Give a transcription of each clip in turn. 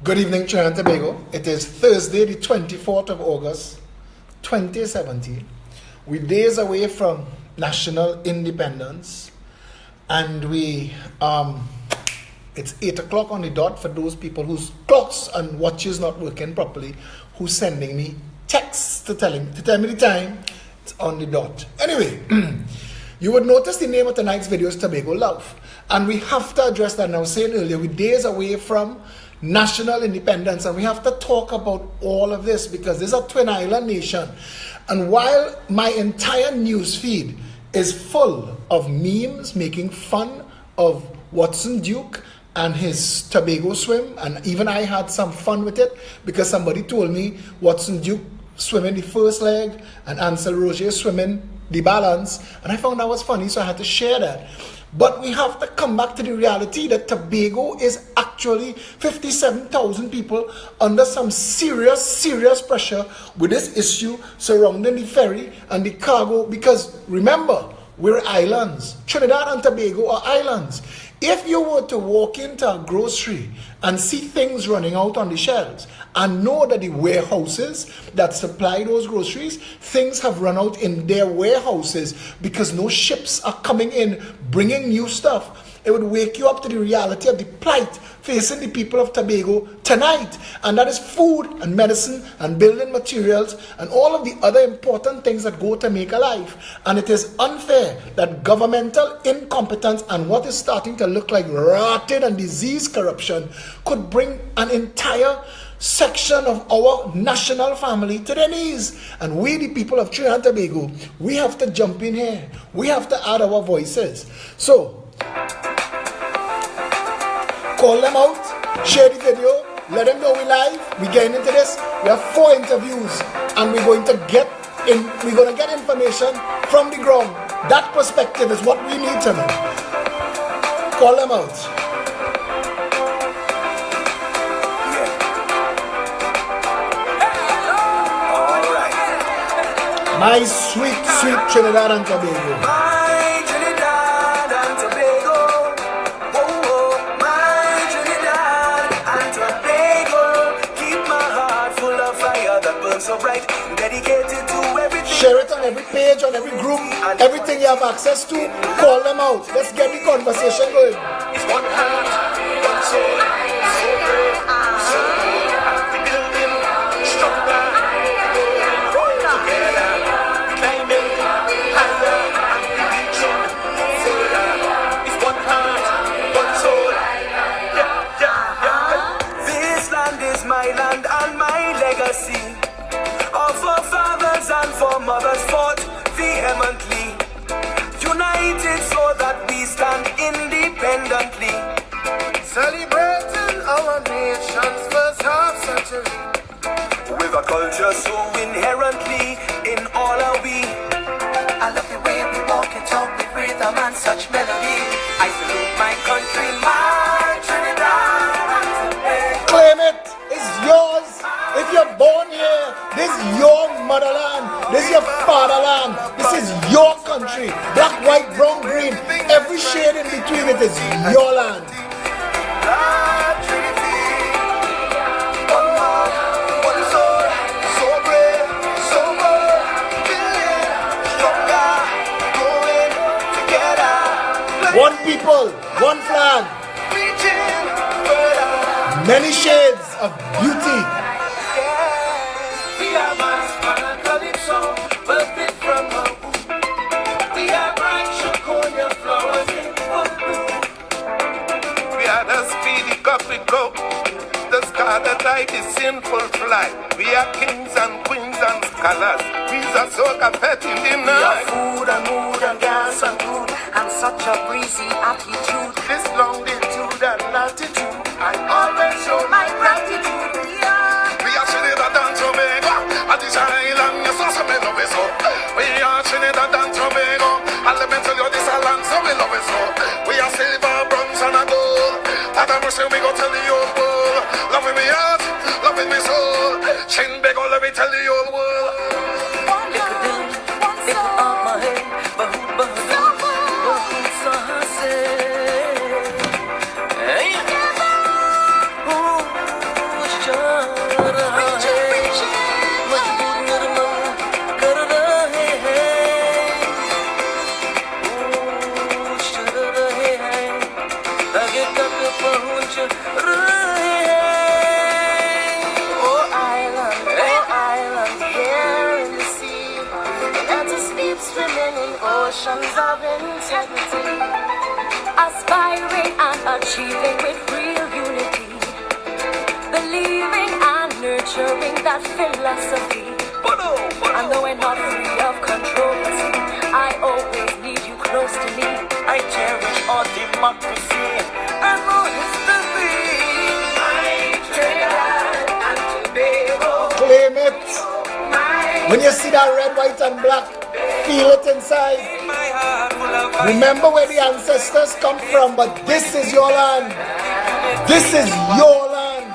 Good evening, Trinidad and Tobago. It is Thursday, the 24th of August, 2017. We're days away from national independence, and it's 8 o'clock on the dot for those people whose clocks and watches not working properly, who's sending me texts to tell me the time. It's on the dot. Anyway, you would notice the name of tonight's video is Tobago Love, and we have to address that. And I was saying earlier, we're days away from national independence, and we have to talk about all of this because this is a twin island nation. And while my entire news feed is full of memes making fun of Watson Duke and his Tobago swim, and even I had some fun with it because somebody told me Watson Duke swimming the first leg and Ansel Roger swimming the balance, and I found that was funny, so I had to share that. But we have to come back to the reality that Tobago is actually 57,000 people under some serious pressure with this issue surrounding the ferry and the cargo, because remember, we're islands. Trinidad and Tobago are islands. If you were to walk into a grocery and see things running out on the shelves and know that the warehouses that supply those groceries, things have run out in their warehouses because no ships are coming in bringing new stuff, it would wake you up to the reality of the plight facing the people of Tobago tonight. And that is food and medicine and building materials and all of the other important things that go to make a life. And it is unfair that governmental incompetence and what is starting to look like rotted and diseased corruption could bring an entire section of our national family to their knees. And we, the people of Trinidad and Tobago, we have to jump in here. We have to add our voices. So call them out, share the video, let them know we live. We're getting into this. We have 4 interviews, and we're going to get information from the ground. That perspective is what we need to know. Call them out. My sweet Trinidad and Tobago. So bright, dedicated to everything. Share it on every page, on every group, everything you have access to. Call them out. Let's get the conversation going. It's one heart, one soul, so brave, so bold. We building stronger, together, climbing higher, and we reaching further. It's one heart, one soul. Yeah. This land is my land and my legacy. For fathers and for mothers fought vehemently, united so that we stand independently, celebrating our nation's first half century, with a culture so inherently in all our we. I love the way we walk and talk with rhythm and such melody. I salute my country, my Trinidad. Claim it, it's yours. If you're born here, this is your motherland, this is your fatherland, this is your country. Black, white, brown, green, every shade in between, it is your land. One people, one flag, many shades of beauty. The scar that light is sinful fly. We are kings and queens and scholars. We are so perfect in the night. We are food and mood and gas and food and such a breezy attitude. This longitude and latitude, I always show my gratitude. We are Trinidad and Tobago, at this island, yes, so we love it so. We are Trinidad and Tobago, and let me tell you this island, so we love it so. We are silver, bronze and a gold. At the mercy we go tell the old world, loving me heart, loving me soul. Chin big, let me tell the old world. island, here in the sea. Let us deep swimming in oceans of integrity, aspiring and achieving with real unity, believing and nurturing that philosophy. And though we're not free of controversy, I always need you close to me. I cherish our democracy and our history. Trinidad and Tobago. Claim it. When you see that red, white, and black, feel it inside. Remember where the ancestors come from, but this is your land. This is your land.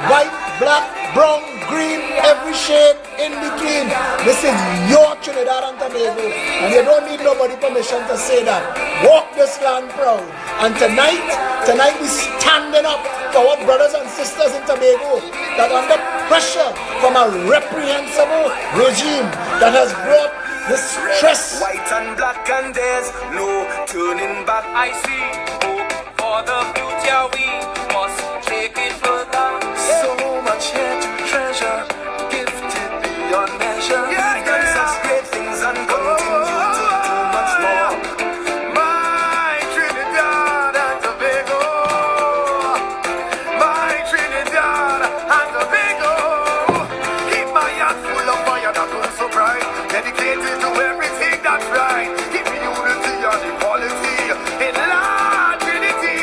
White, black, brown, green, every shade in between. This is your Trinidad and Tobago, and you don't need nobody permission to say that. Walk this land proud. And tonight we standing up for our brothers and sisters in Tobago that under pressure from a reprehensible regime that has brought the stress. White and black, and there's no turning back. I see hope for the future. We must take it further. So much here to treasure, gifted beyond measure. Done such great things and continue to do much more. My Trinidad and Tobago, my Trinidad and Tobago. Keep my heart full of fire that burns so bright, dedicated to everything that's right. Keep unity and equality in large Trinity.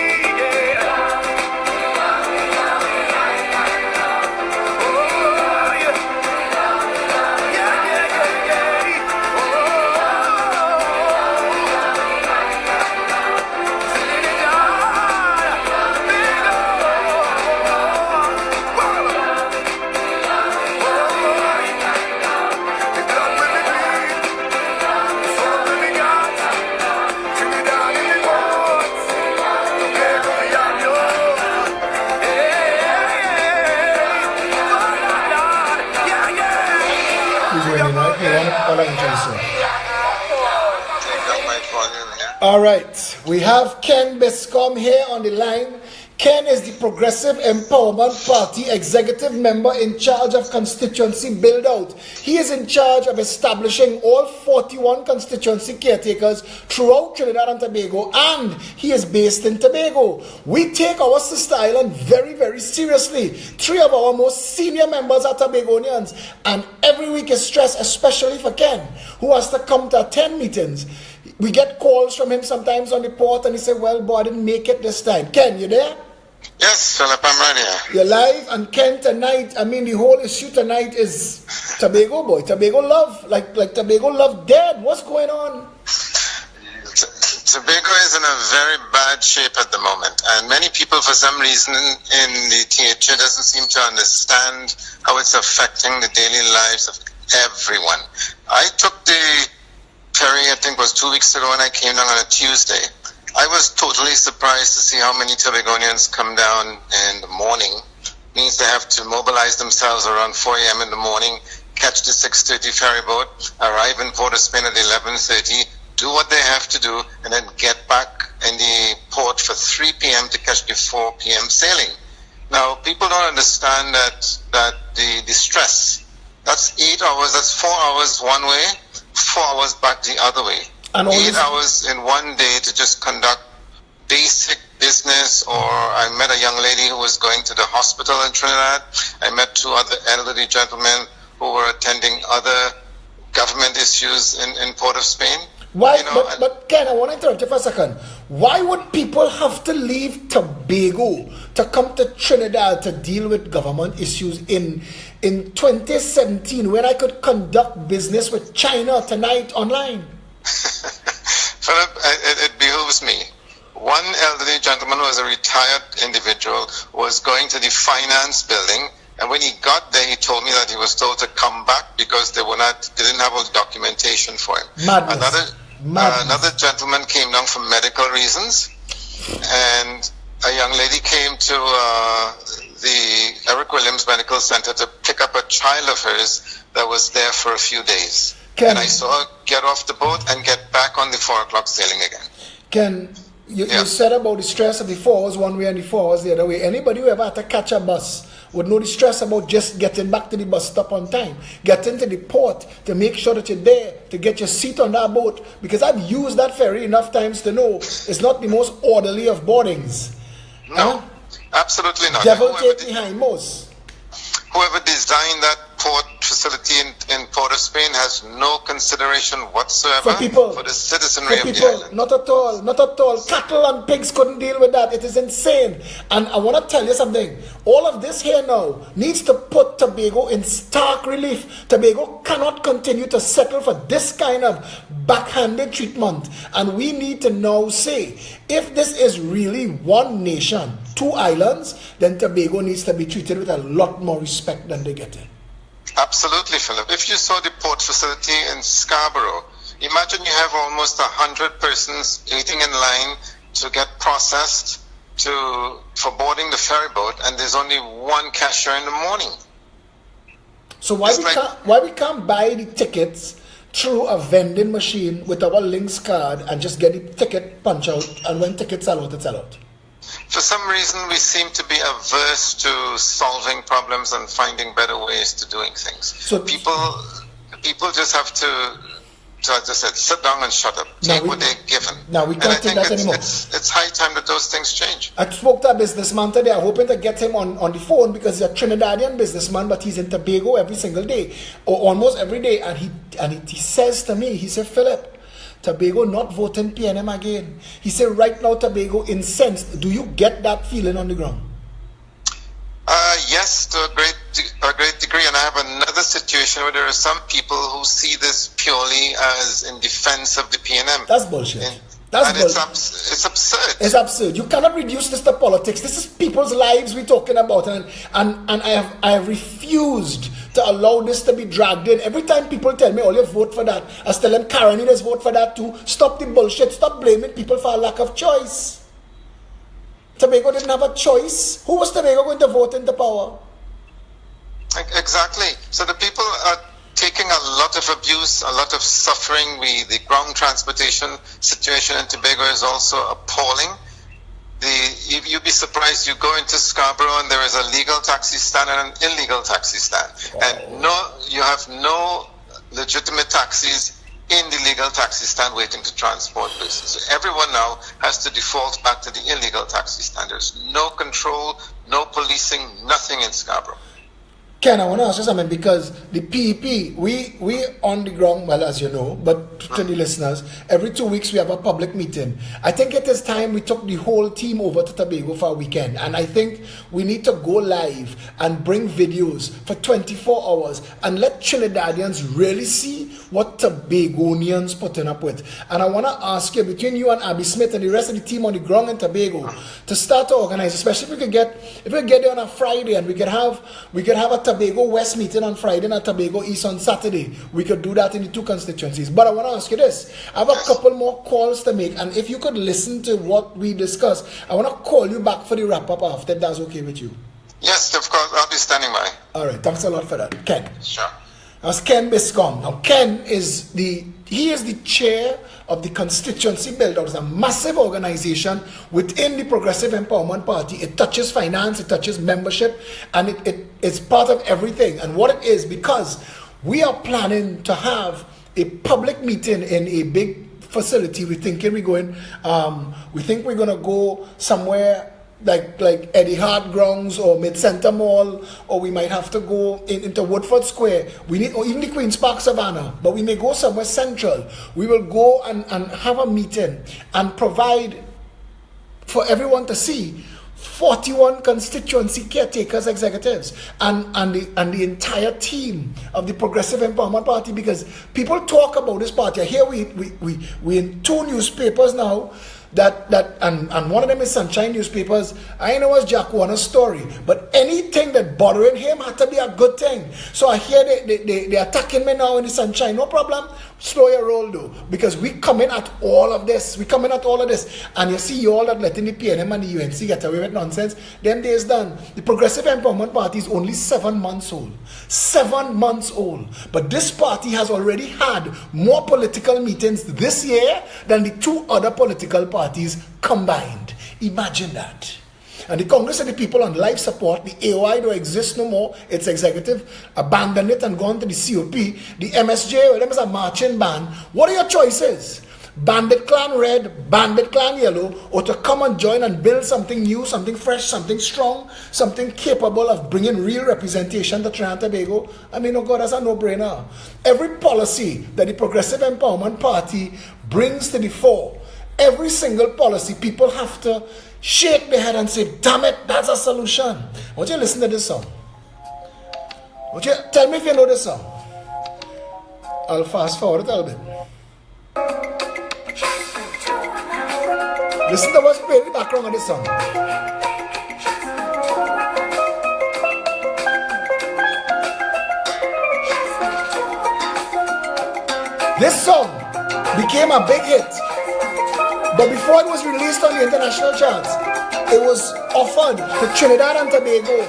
All right, we have Ken Biscom here on the line. Ken is the Progressive Empowerment Party executive member in charge of constituency build-out. He is in charge of establishing all 41 constituency caretakers throughout Trinidad and Tobago, and he is based in Tobago. We take our sister island very, very seriously. 3 of our most senior members are Tobagonians, and every week is stress, especially for Ken, who has to come to attend meetings. We get calls from him sometimes on the port, and he said, well, boy, I didn't make it this time. Ken, you there? Yes, Philip, I'm right here. You're live, and Ken, tonight, I mean, the whole issue tonight is Tobago, boy. Tobago Love, like Tobago Love dead. What's going on? Tobago is in a very bad shape at the moment, and many people, for some reason, in the theatre doesn't seem to understand how it's affecting the daily lives of everyone. I took the ferry, I think it was 2 weeks ago, and I came down on a Tuesday. I was totally surprised to see how many Tobagonians come down in the morning. Means they have to mobilize themselves around 4 a.m. in the morning, catch the 6:30 ferry boat, arrive in Port of Spain at 11:30, do what they have to do, and then get back in the port for 3 p.m. to catch the 4 p.m. sailing. Now, people don't understand that the stress. That's 8 hours, that's 4 hours one way, 4 hours back the other way. And 8 hours in one day to just conduct basic business. Or I met a young lady who was going to the hospital in Trinidad. I met 2 other elderly gentlemen who were attending other government issues in Port of Spain. Why? You know, but Ken, I want to interrupt you for a second. Why would people have to leave Tobago to come to Trinidad to deal with government issues in 2017 when I could conduct business with China tonight online? Philip, it behooves me. One elderly gentleman who was a retired individual was going to the finance building, and when he got there, he told me that he was told to come back because they didn't have all the documentation for him. Madness. Another gentleman came down for medical reasons, and a young lady came to the Eric Williams Medical Center to pick up a child of hers that was there for a few days. And I saw her get off the boat and get back on the 4 o'clock sailing again. Ken, You said about the stress of the 4 hours one way and the 4 hours the other way. Anybody who ever had to catch a bus would know the stress about just getting back to the bus stop on time, getting to the port to make sure that you're there, to get your seat on that boat. Because I've used that ferry enough times to know it's not the most orderly of boardings. No, absolutely not. Devil take behind most. Whoever designed that port facility in Port of Spain has no consideration whatsoever for the citizenry of the island. Not at all, not at all. Cattle and pigs couldn't deal with that. It is insane. And I want to tell you something. All of this here now needs to put Tobago in stark relief. Tobago cannot continue to settle for this kind of backhanded treatment. And we need to now say, if this is really one nation, 2 islands, then Tobago needs to be treated with a lot more respect than they get it. Absolutely, Philip. If you saw the port facility in Scarborough, imagine you have almost 100 persons waiting in line to get processed for boarding the ferry boat, and there's only one cashier in the morning. So why we can't buy the tickets through a vending machine with our Links card and just get the ticket punch out, and when tickets sell out, it's sell out? For some reason, we seem to be averse to solving problems and finding better ways to doing things. So people just have to as I said, sit down and shut up. Take what they're given. Now we can't take that anymore. It's high time that those things change. I spoke to a businessman today. I'm hoping to get him on the phone because he's a Trinidadian businessman, but he's in Tobago every single day, or almost every day. And he says to me, he said, Philip, Tobago not voting PNM again. He said, right now Tobago incensed. Do you get that feeling on the ground? Yes, to a great degree, and I have another situation where there are some people who see this purely as in defense of the PNM. That's bullshit. It's absurd. It's absurd. You cannot reduce this to politics. This is people's lives we're talking about, and I have refused to allow this to be dragged in. Every time people tell me, "Oh, you vote for that," I tell them, "Karen, let's vote for that too." Stop the bullshit. Stop blaming people for a lack of choice. Tobago didn't have a choice. Who was Tobago going to vote into power? Exactly. So the people are taking a lot of abuse, a lot of suffering. The ground transportation situation in Tobago is also appalling. You'd be surprised. You go into Scarborough and there is a legal taxi stand and an illegal taxi stand, and you have no legitimate taxis in the legal taxi stand waiting to transport persons. So everyone now has to default back to the illegal taxi stand. There's no control, no policing, nothing in Scarborough. Ken, I want to ask you something, because the PEP, we on the ground, well, as you know, but to the listeners, every 2 weeks we have a public meeting. I think it is time we took the whole team over to Tobago for a weekend, and I think we need to go live and bring videos for 24 hours and let Trinidadians really see what Tobagonians putting up with. And I want to ask you, between you and Abby Smith and the rest of the team on the ground in Tobago, to start to organize, especially if we get there on a Friday, and we could have a Tobago West meeting on Friday and a Tobago East on Saturday. We could do that in the 2 constituencies. But I want to ask you this. I have a couple more calls to make, and if you could listen to what we discussed, I want to call you back for the wrap-up after. That's okay with you? Yes, of course. I'll be standing by. All right. Thanks a lot for that. Ken. Sure. That's Ken Biscom. Now, Ken is the chair of the Constituency Build-Out. It's a massive organization within the Progressive Empowerment Party. It touches finance, it touches membership, and it's part of everything. And what it is, because we are planning to have a public meeting in a big facility. We think we're going to go somewhere like Eddie Hart Grounds or Mid-Center Mall, or we might have to go into Woodford Square. Or even the Queen's Park Savannah, but we may go somewhere central. We will go and have a meeting and provide for everyone to see 41 constituency caretakers, executives, and the entire team of the Progressive Empowerment Party, because people talk about this party. Here we in 2 newspapers now, and one of them is Sunshine Newspapers. I know it's Jack Warner's story, but anything that bothering him had to be a good thing. So I hear they're attacking me now in the sunshine. No problem. Slow your roll though. Because we coming at all of this. And you see you all that letting the PNM and the UNC get away with nonsense. Them days done. The Progressive Empowerment Party is only 7 months old. 7 months old. But this party has already had more political meetings this year than the 2 other political parties combined. Imagine that. And the Congress of the People on life support, the AOI don't exist no more. Its executive abandoned it and gone to the COP. The MSJ, well, them is a marching band. What are your choices? Bandit Clan Red, Bandit Clan Yellow, or to come and join and build something new, something fresh, something strong, something capable of bringing real representation to Trinidad and Tobago? I mean, oh God, that's a no-brainer. Every policy that the Progressive Empowerment Party brings to the fore, every single policy, people have to shake their head and say, damn it, that's a solution. I want you to listen to this song. Tell me if you know this song. I'll fast forward a little bit. Listen to what's playing in the background of this song. This song became a big hit. But before it was released on the international charts, it was offered to Trinidad and Tobago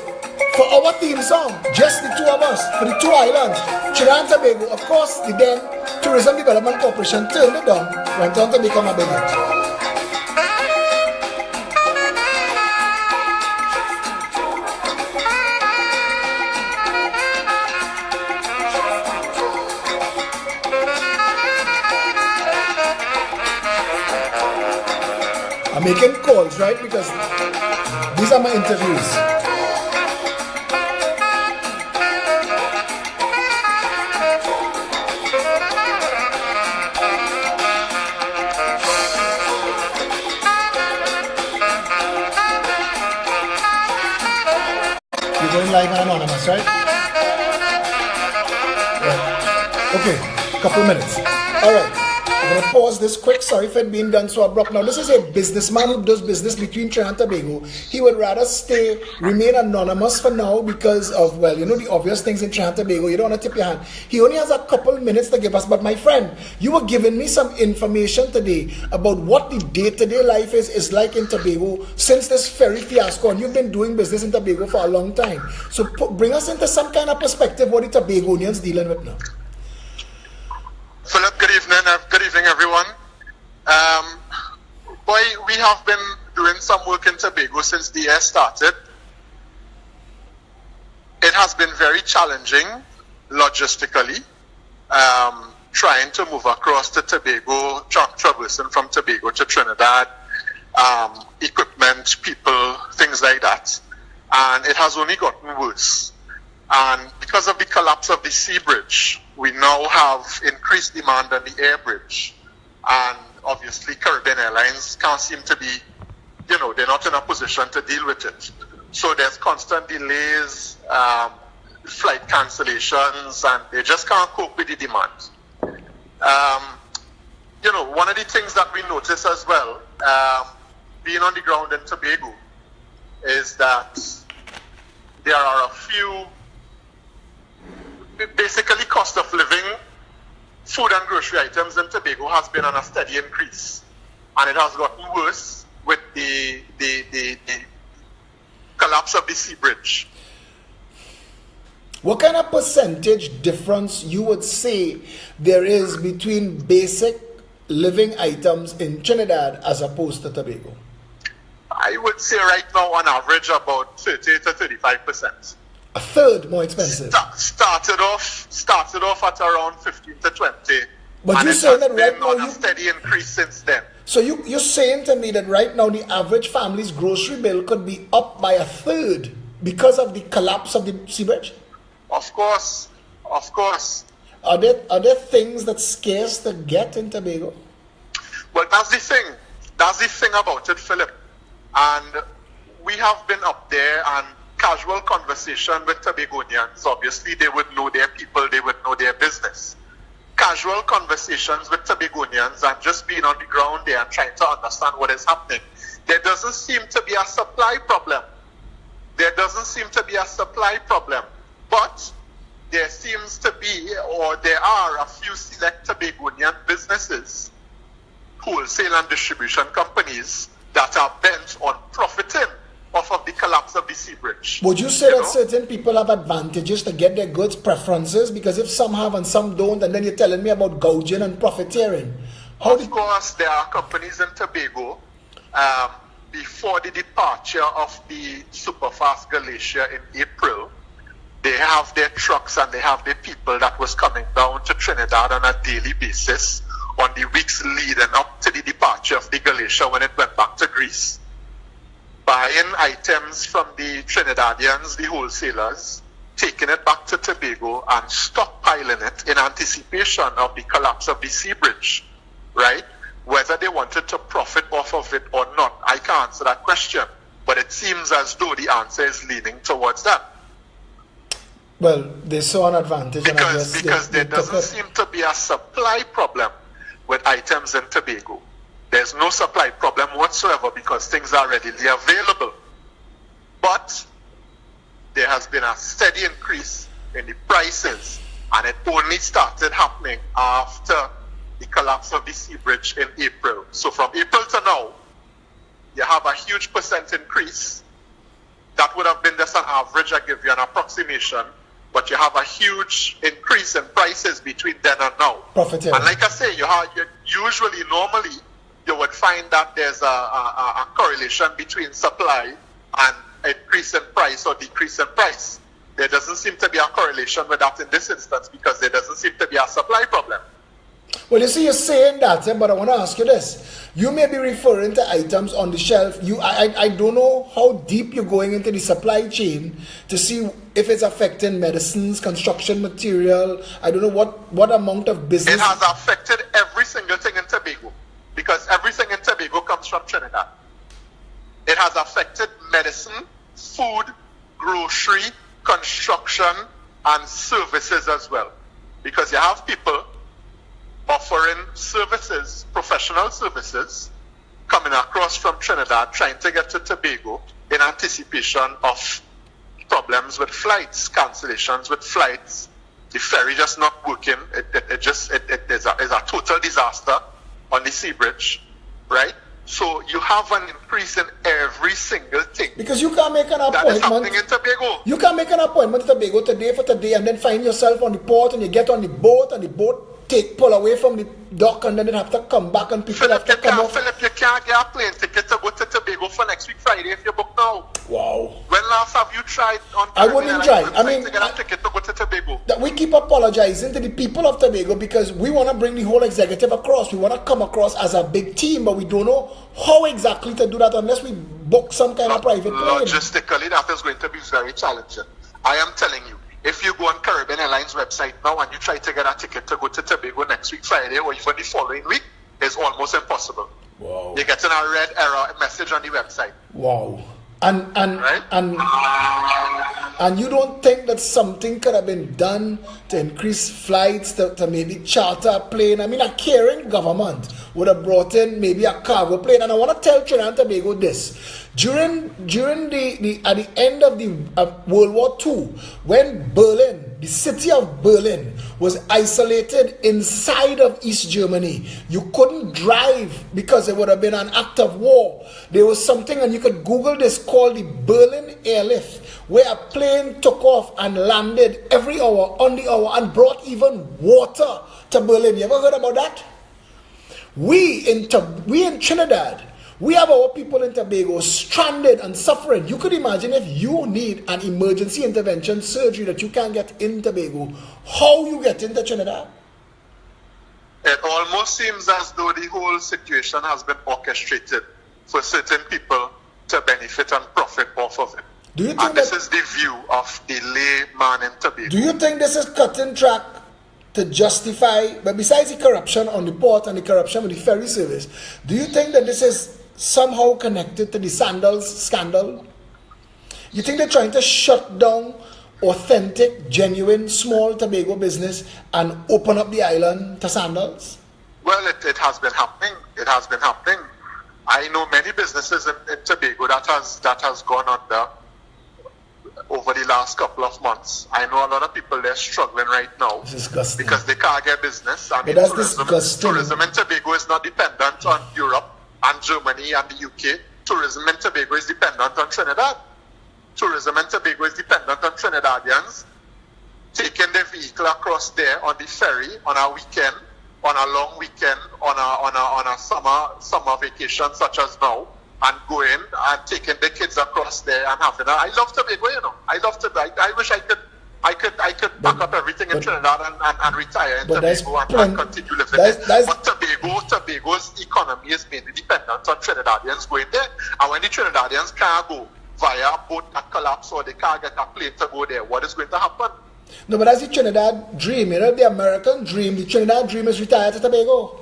for our theme song, just the 2 of us, for the 2 islands, Trinidad and Tobago. Of course, the then Tourism Development Corporation turned it down, went on to become a big hit. I'm making calls, right? Because these are my interviews. You're going live and anonymous, right? Yeah. Okay, couple minutes. All right. I'm going to pause this quick. Sorry for it being done so abrupt. Now, this is a businessman who does business between Trinidad and Tobago. He would rather remain anonymous for now because of, well, you know, the obvious things in Trinidad and Tobago. You don't want to tip your hand. He only has a couple minutes to give us. But my friend, you were giving me some information today about what the day-to-day life is like in Tobago since this ferry fiasco. And you've been doing business in Tobago for a long time. So bring us into some kind of perspective what the Tobagonians dealing with now. Philip, good evening everyone. Boy, we have been doing some work in Tobago since the year started. It has been very challenging logistically, trying to move across to Tobago, traversing from Tobago to Trinidad, equipment, people, things like that. And it has only gotten worse. And because of the collapse of the sea bridge, we now have increased demand on the air bridge. And obviously Caribbean Airlines can't seem to be, you know, they're not in a position to deal with it. So there's constant delays, flight cancellations, and they just can't cope with the demand. You know, one of the things that we notice as well, being on the ground in Tobago, is that there are a few, basically cost of living, food and grocery items in Tobago has been on a steady increase, and it has gotten worse with the collapse of the sea bridge. What kind of percentage difference you would say there is between basic living items in Trinidad as opposed to Tobago? I would say right now on average about 30 to 35%. A third more expensive. Started off at around 15 to 20. But you're saying that right now a steady increase since then. So you're saying to me that right now the average family's grocery bill could be up by a third because of the collapse of the sea bridge? Of course. Are there things that's scarce to get in Tobago? Well, that's the thing. That's the thing about it, Philip. And we have been up there and casual conversation with Tobagonians. Obviously, they would know their people, they would know their business. Casual conversations with Tobagonians and just being on the ground there and trying to understand what is happening. There doesn't seem to be a supply problem. There doesn't seem to be a supply problem, but there seems to be, or there are a few select Tobagonian businesses, wholesale and distribution companies, that are bent on profiting off of the collapse of the sea bridge. Would you say that certain people have advantages to get their goods, preferences? Because if some have and some don't, and then you're telling me about gouging and profiteering. Of course, there are companies in Tobago, before the departure of the Superfast Galatia in April, they have their trucks and they have their people that was coming down to Trinidad on a daily basis on the weeks leading up to the departure of the Galatia when it went back to Greece, buying items from the Trinidadians, the wholesalers, taking it back to Tobago and stockpiling it in anticipation of the collapse of the sea bridge, right? Whether they wanted to profit off of it or not, I can't answer that question, but it seems as though the answer is leaning towards that. Well, they saw an advantage. Because there doesn't seem to be a supply problem with items in Tobago. There's no supply problem whatsoever because things are readily available. But there has been a steady increase in the prices, and it only started happening after the collapse of the sea bridge in April. So from April to now, you have a huge percent increase. That would have been just an average, I give you an approximation, but you have a huge increase in prices between then and now. Profiteering. And like I say, normally, you would find that there's a correlation between supply and increase in price or decrease in price. There doesn't seem to be a correlation with that in this instance because there doesn't seem to be a supply problem. Well, you see, you're saying that, but I want to ask you this. You may be referring to items on the shelf. I don't know how deep you're going into the supply chain to see if it's affecting medicines, construction material. I don't know what amount of business. It has affected every single thing in Tobago because everything in Tobago comes from Trinidad. It has affected medicine, food, grocery, construction, and services as well. Because you have people offering services, professional services, coming across from Trinidad, trying to get to Tobago in anticipation of problems with flights, cancellations with flights, the ferry just not working. It is a total disaster on the sea bridge, right? So you have an increase in every single thing. Because you can't make an appointment. That is happening in Tobago. You can't make an appointment in Tobago today for today and then find yourself on the port and you get on the boat and the boat pull away from the dock and then they have to come back and people have to come off. Philip, you can't get a plane ticket to go to Tobago for next week Friday if you book now. Wow. When last have you tried on I wouldn't try. I mean, to get a ticket to go to Tobago? That we keep apologizing to the people of Tobago because we want to bring the whole executive across. We want to come across as a big team, but we don't know how exactly to do that unless we book some kind of private plane. Logistically, that is going to be very challenging. I am telling you. If you go on Caribbean Airlines website now and you try to get a ticket to go to Tobago next week Friday or even the following week, it's almost impossible. Wow. You're getting a red error message on the website. Wow. And right? and you don't think that something could have been done to increase flights, to maybe charter a plane? I mean, a caring government would have brought in maybe a cargo plane. And I want to tell Trinidad and Tobago this. During the at the end of the World War II, when Berlin, the city of Berlin, was isolated inside of East Germany, you couldn't drive because it would have been an act of war. There was something, and you could Google this, called the Berlin Airlift, where a plane took off and landed every hour, on the hour, and brought even water to Berlin. You ever heard about that? We in Trinidad, we have our people in Tobago stranded and suffering. You could imagine if you need an emergency intervention surgery that you can't get in Tobago, how you get into Trinidad? It almost seems as though the whole situation has been orchestrated for certain people to benefit and profit off of it. Do you think this is the view of the layman in Tobago. Do you think this is cutting track to justify, but besides the corruption on the port and the corruption with the ferry service, do you think that this is somehow connected to the sandals scandal? You think they're trying to shut down authentic, genuine, small Tobago business and open up the island to sandals? Well, it has been happening. It has been happening. I know many businesses in Tobago that has gone under last couple of months. I know a lot of people there struggling right now disgusting. Because they can't get business. I mean, that's disgusting. Tourism in Tobago is not dependent on Europe and Germany and the UK. Tourism in Tobago is dependent on Trinidad. Tourism in Tobago is dependent on Trinidadians taking their vehicle across there on the ferry on a weekend, on a long weekend, on a summer vacation such as now, and going and taking the kids across there and having I love Tobago, you know. I love Tobago. I wish I could pack up everything in Trinidad and retire in Tobago and continue living there. But Tobago's economy is mainly dependent on Trinidadians going there. And when the Trinidadians can't go via a boat that collapse or they can't get a plane to go there, what is going to happen? No, but that's the Trinidad dream, you know, the American dream. The Trinidad dream is retire to Tobago.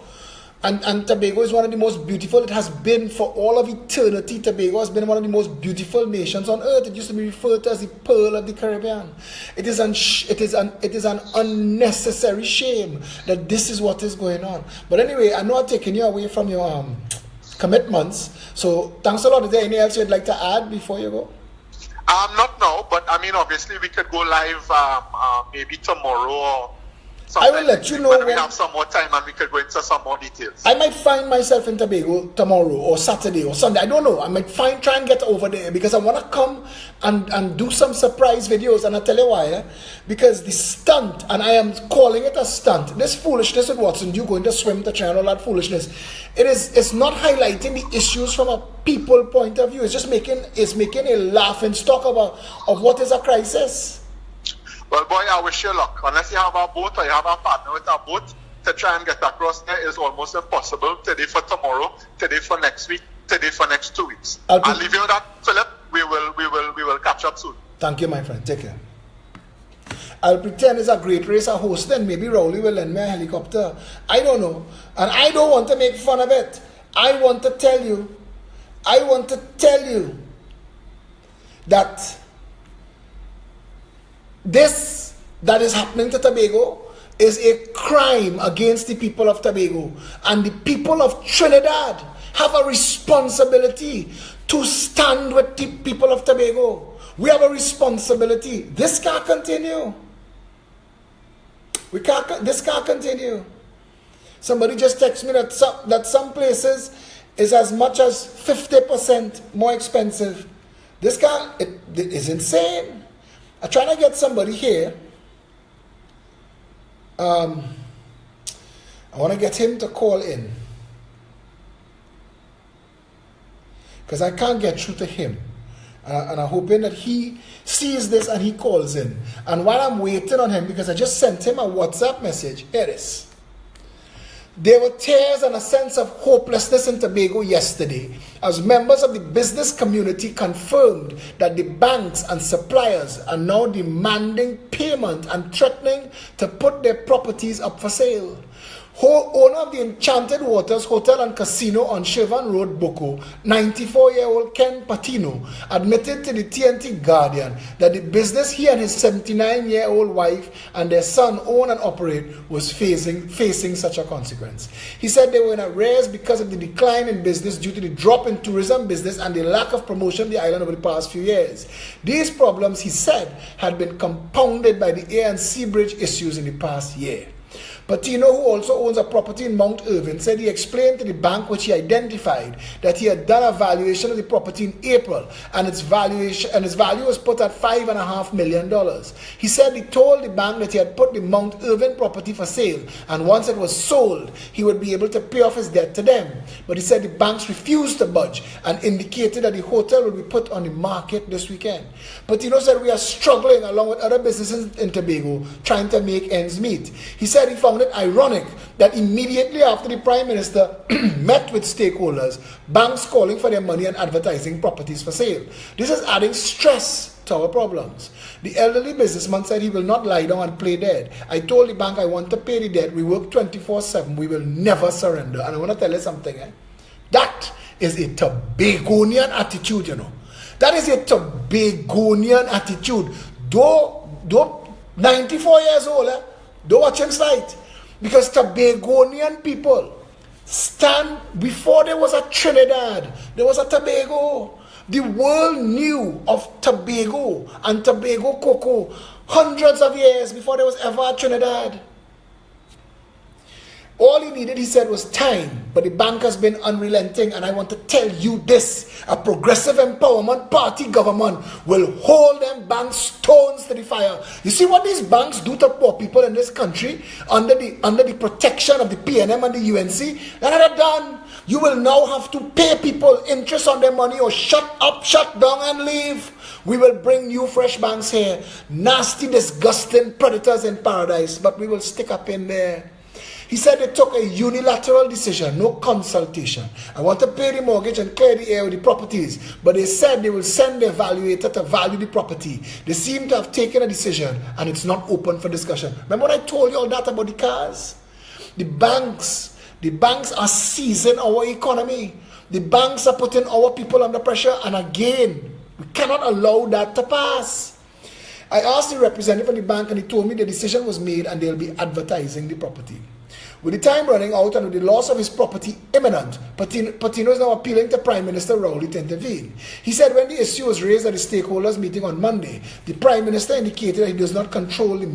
And Tobago is one of the most beautiful. It has been for all of eternity. Tobago has been one of the most beautiful nations on earth. It used to be referred to as the Pearl of the Caribbean. It is an unnecessary shame that this is what is going on. But anyway, I know I'm taking you away from your commitments. So thanks a lot. Is there anything else you'd like to add before you go? Not now, but I mean, obviously we could go live maybe tomorrow or I will let you know when we have some more time and we could go into some more details. I might find myself in Tobago tomorrow or Saturday or Sunday. I don't know. I might try and get over there because I want to come and do some surprise videos. And I'll tell you why. Because the stunt, and I am calling it a stunt, this foolishness with Watson, you going to swim to try and all that foolishness, it's not highlighting the issues from a people point of view. It's just making a laughing stock of what is a crisis. Well, boy, I wish you luck. Unless you have a boat or you have a partner with a boat, to try and get across there is almost impossible. Today for tomorrow, today for next week, today for next 2 weeks. I'll leave you with that, Philip. We will catch up soon. Thank you, my friend. Take care. I'll pretend it's a great race I host, and maybe Rowley will lend me a helicopter. I don't know. And I don't want to make fun of it. I want to tell you that this that is happening to Tobago is a crime against the people of Tobago. And the people of Trinidad have a responsibility to stand with the people of Tobago. We have a responsibility. This can't continue. This can't continue. Somebody just texted me that some places is as much as 50% more expensive. It is insane. I'm trying to get somebody here. I want to get him to call in. Because I can't get through to him. And I'm hoping that he sees this and he calls in. And while I'm waiting on him, because I just sent him a WhatsApp message, here it is. There were tears and a sense of hopelessness in Tobago yesterday as members of the business community confirmed that the banks and suppliers are now demanding payment and threatening to put their properties up for sale. Owner of the Enchanted Waters Hotel and Casino on Chevron Road, Boko, 94-year-old Ken Patino, admitted to the TNT Guardian that the business he and his 79-year-old wife and their son own and operate was facing such a consequence. He said they were in arrears because of the decline in business due to the drop in tourism business and the lack of promotion of the island over the past few years. These problems, he said, had been compounded by the air and sea bridge issues in the past year. Patino, who also owns a property in Mount Irving, said he explained to the bank, which he identified, that he had done a valuation of the property in April and its value was put at $5.5 million. He said he told the bank that he had put the Mount Irving property for sale and once it was sold, he would be able to pay off his debt to them. But he said the banks refused to budge and indicated that the hotel would be put on the market this weekend. Patino said we are struggling along with other businesses in Tobago trying to make ends meet. He said he found it ironic that immediately after the Prime Minister met with stakeholders, banks calling for their money and advertising properties for sale. This is adding stress to our problems. The elderly businessman said he will not lie down and play dead. I told the bank I want to pay the debt. We work 24/7. We will never surrender. And I want to tell you something. That is a Tobagonian attitude, you know. That is a Tobagonian attitude. Though 94 years old, don't watch him slide. Because Tobagonian people stand, before there was a Trinidad, there was a Tobago. The world knew of Tobago and Tobago cocoa hundreds of years before there was ever a Trinidad. All he needed, he said, was time. But the bank has been unrelenting. And I want to tell you this. A progressive empowerment party government will hold them banks stones to the fire. You see what these banks do to poor people in this country under the protection of the PNM and the UNC? They're done. You will now have to pay people interest on their money or shut up, shut down and leave. We will bring new fresh banks here. Nasty, disgusting predators in paradise. But we will stick up in there. He said they took a unilateral decision, no consultation. I want to pay the mortgage and clear the air with the properties. But they said they will send the evaluator to value the property. They seem to have taken a decision and it's not open for discussion. Remember when I told you all that about the cars? The banks are seizing our economy. The banks are putting our people under pressure. And again, we cannot allow that to pass. I asked the representative of the bank and he told me the decision was made and they'll be advertising the property. With the time running out and with the loss of his property imminent, Patino is now appealing to Prime Minister Rowley to intervene. He said when the issue was raised at the stakeholders meeting on Monday, the Prime Minister indicated that he does not control the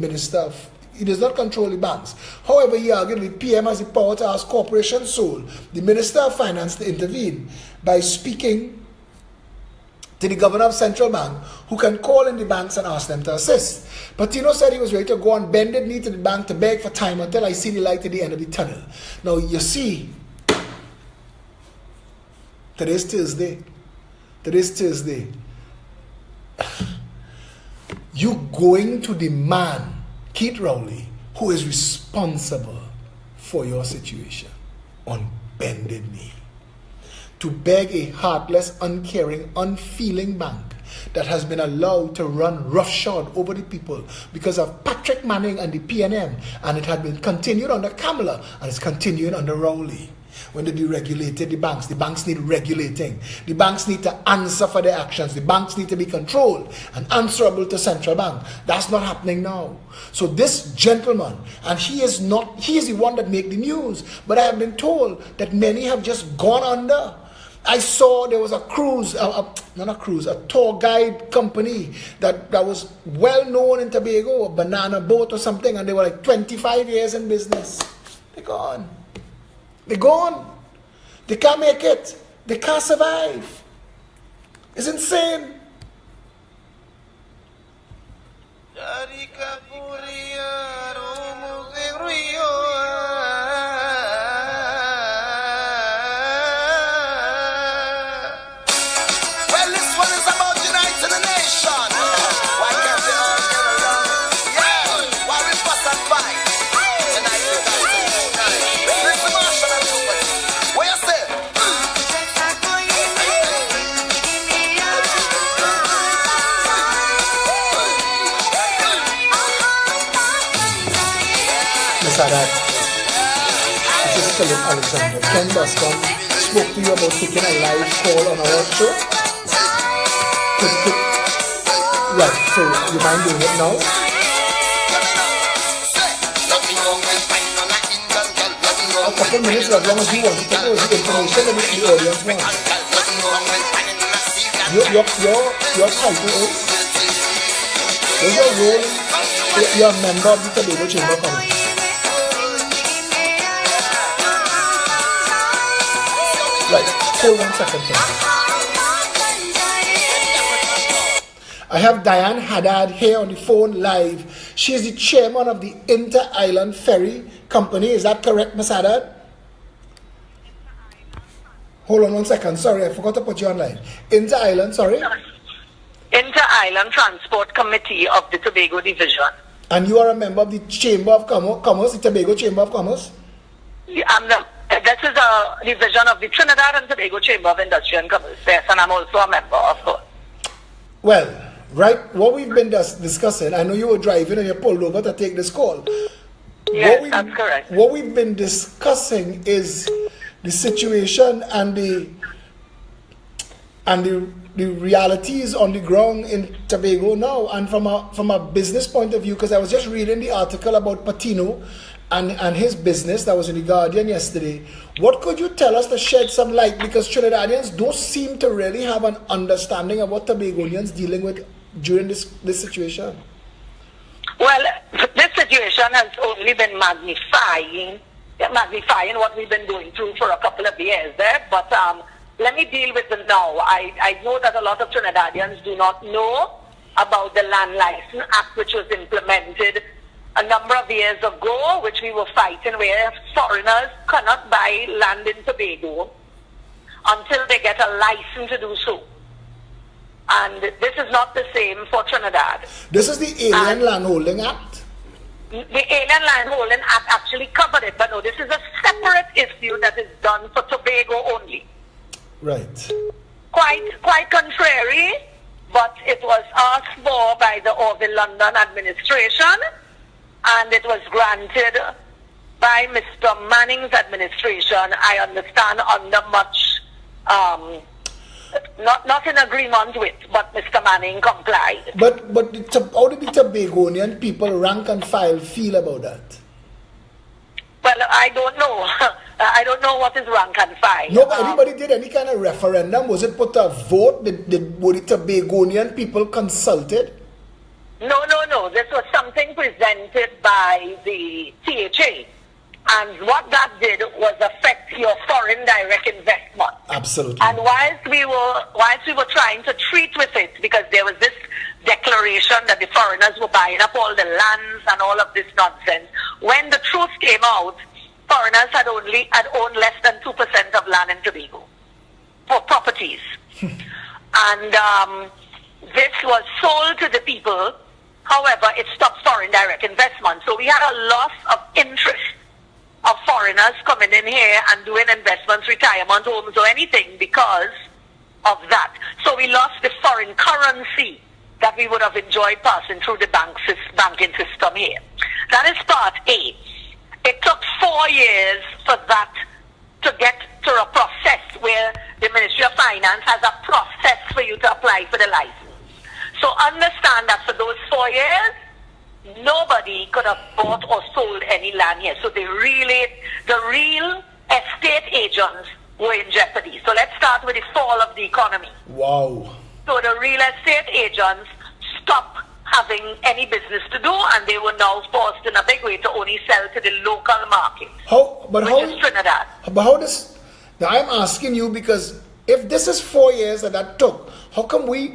banks. However, he argued the PM has the power to ask corporations sold the Minister of Finance to intervene by speaking to the governor of Central Bank, who can call in the banks and ask them to assist. Patino said he was ready to go on bended knee to the bank to beg for time until I see the light at the end of the tunnel. Now, you see, today's Thursday. You're going to the man, Keith Rowley, who is responsible for your situation, on bended knee, to beg a heartless, uncaring, unfeeling bank that has been allowed to run roughshod over the people because of Patrick Manning and the PNM, and it had been continued under Kamala and it's continuing under Rowley. When they deregulated the banks need regulating. The banks need to answer for their actions. The banks need to be controlled and answerable to central bank. That's not happening now. So this gentleman, and he is the one that make the news, but I have been told that many have just gone under. I saw there was a cruise, a tour guide company that was well known in Tobago, a banana boat or something, and they were like 25 years in business. They're gone. They're gone. They can't make it. They can't survive. It's insane. That this is Philip Alexander. Ken Bascom spoke to you about taking a live call on our show. Right, so you mind doing it now? A couple minutes, as long as you want to take over the information that the audience wants. Your title is? What's your role? You're a member of the Tobago Chamber of Commerce. Right, hold 1 second. I have Diane Haddad here on the phone live. She is the chairman of the Inter-Island Ferry Company. Is that correct, Ms. Haddad? Hold on 1 second. Sorry, I forgot to put you on line. Inter-Island, sorry? Inter-Island Transport Committee of the Tobago Division. And you are a member of the Chamber of Commerce, the Tobago Chamber of Commerce? This is a division of the Trinidad and Tobago Chamber of Industry and Commerce. Yes, and I'm also a member, of course. Well, right, what we've been discussing, I know you were driving and you pulled over to take this call. Yes, that's correct. What we've been discussing is the situation and the realities on the ground in Tobago now. And from a business point of view, because I was just reading the article about Patino and his business that was in the Guardian yesterday. What could you tell us to shed some light? Because Trinidadians don't seem to really have an understanding of what Tobagonians dealing with during this situation. Well, this situation has only been magnifying what we've been going through for a couple of years there. But let me deal with the now. I know that a lot of Trinidadians do not know about the Land License Act, which was implemented a number of years ago, which we were fighting, where foreigners cannot buy land in Tobago until they get a license to do so. And this is not the same for Trinidad. This is the Alien Landholding Act? The Alien Landholding Act actually covered it, but no, this is a separate issue that is done for Tobago only. Right. Quite contrary, but it was asked for by the Orville London administration, and it was granted by Mr. Manning's administration, I understand, under much, not in agreement with, but Mr. Manning complied. But how did the Tobagonian people, rank and file, feel about that? Well, I don't know. I don't know what is rank and file. No, but anybody did any kind of referendum? Was it put a vote? Were the Tobagonian people consulted? No. This was something presented by the THA. And what that did was affect your foreign direct investment. Absolutely. And whilst we were trying to treat with it, because there was this declaration that the foreigners were buying up all the lands and all of this nonsense, when the truth came out, foreigners had owned less than 2% of land in Tobago for properties. And this was sold to the people. However, it stopped foreign direct investment. So we had a loss of interest of foreigners coming in here and doing investments, retirement homes or anything because of that. So we lost the foreign currency that we would have enjoyed passing through the banking system here. That is part A. It took 4 years for that to get to a process where the Ministry of Finance has a process for you to apply for the license. So understand that for those 4 years, nobody could have bought or sold any land here. So the real estate agents were in jeopardy. So let's start with the fall of the economy. Wow. So the real estate agents stopped having any business to do, and they were now forced in a big way to only sell to the local market. Which is Trinidad. But how this? Now I'm asking you because if this is 4 years that took, how come we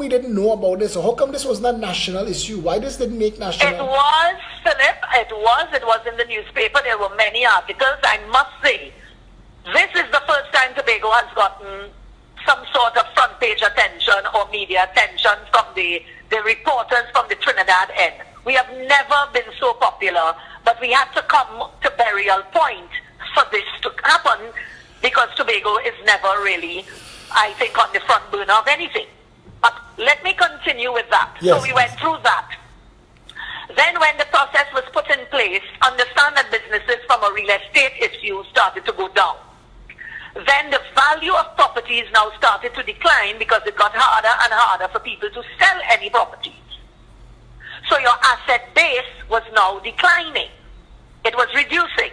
didn't know about this? Or how come this was not a national issue? Why this didn't make national? It was, Philip. It was in the newspaper. There were many articles. I must say, this is the first time Tobago has gotten some sort of front page attention or media attention from the reporters from the Trinidad end. We have never been so popular, but we had to come to burial point for this to happen because Tobago is never really, I think, on the front burner of anything. But let me continue with that. Yes. So we went through that. Then when the process was put in place, understand that businesses from a real estate issue started to go down. Then the value of properties now started to decline because it got harder and harder for people to sell any properties. So your asset base was now declining. It was reducing.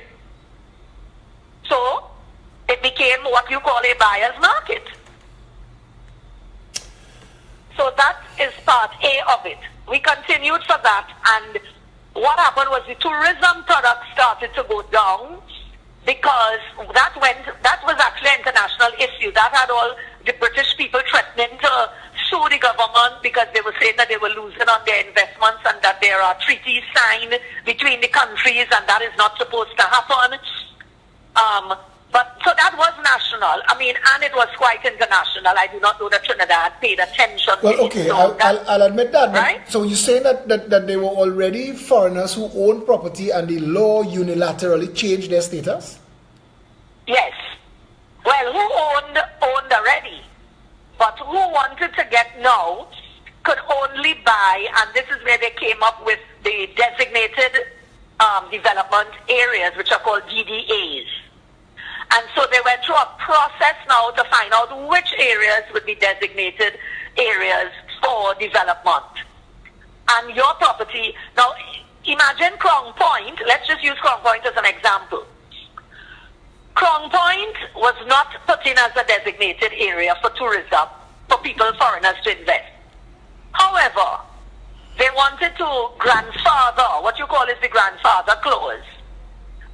So it became what you call a buyer's market. So that is part A of it. We continued for that, and what happened was the tourism product started to go down because that was actually an international issue. That had all the British people threatening to sue the government because they were saying that they were losing on their investments and that there are treaties signed between the countries and that is not supposed to happen. But so that was national. I mean, and it was quite international. I do not know that Trinidad paid attention to it. Okay, So I'll admit that. Right? So you're saying that they were already foreigners who owned property and the law unilaterally changed their status? Yes. Well, who owned already, but who wanted to get now could only buy, and this is where they came up with the designated development areas, which are called DDAs. And so they went through a process now to find out which areas would be designated areas for development. And your property, now imagine Crown Point. Let's just use Crown Point as an example. Crown Point was not put in as a designated area for tourism, for people, foreigners to invest. However, they wanted to grandfather, what you call is the grandfather clause.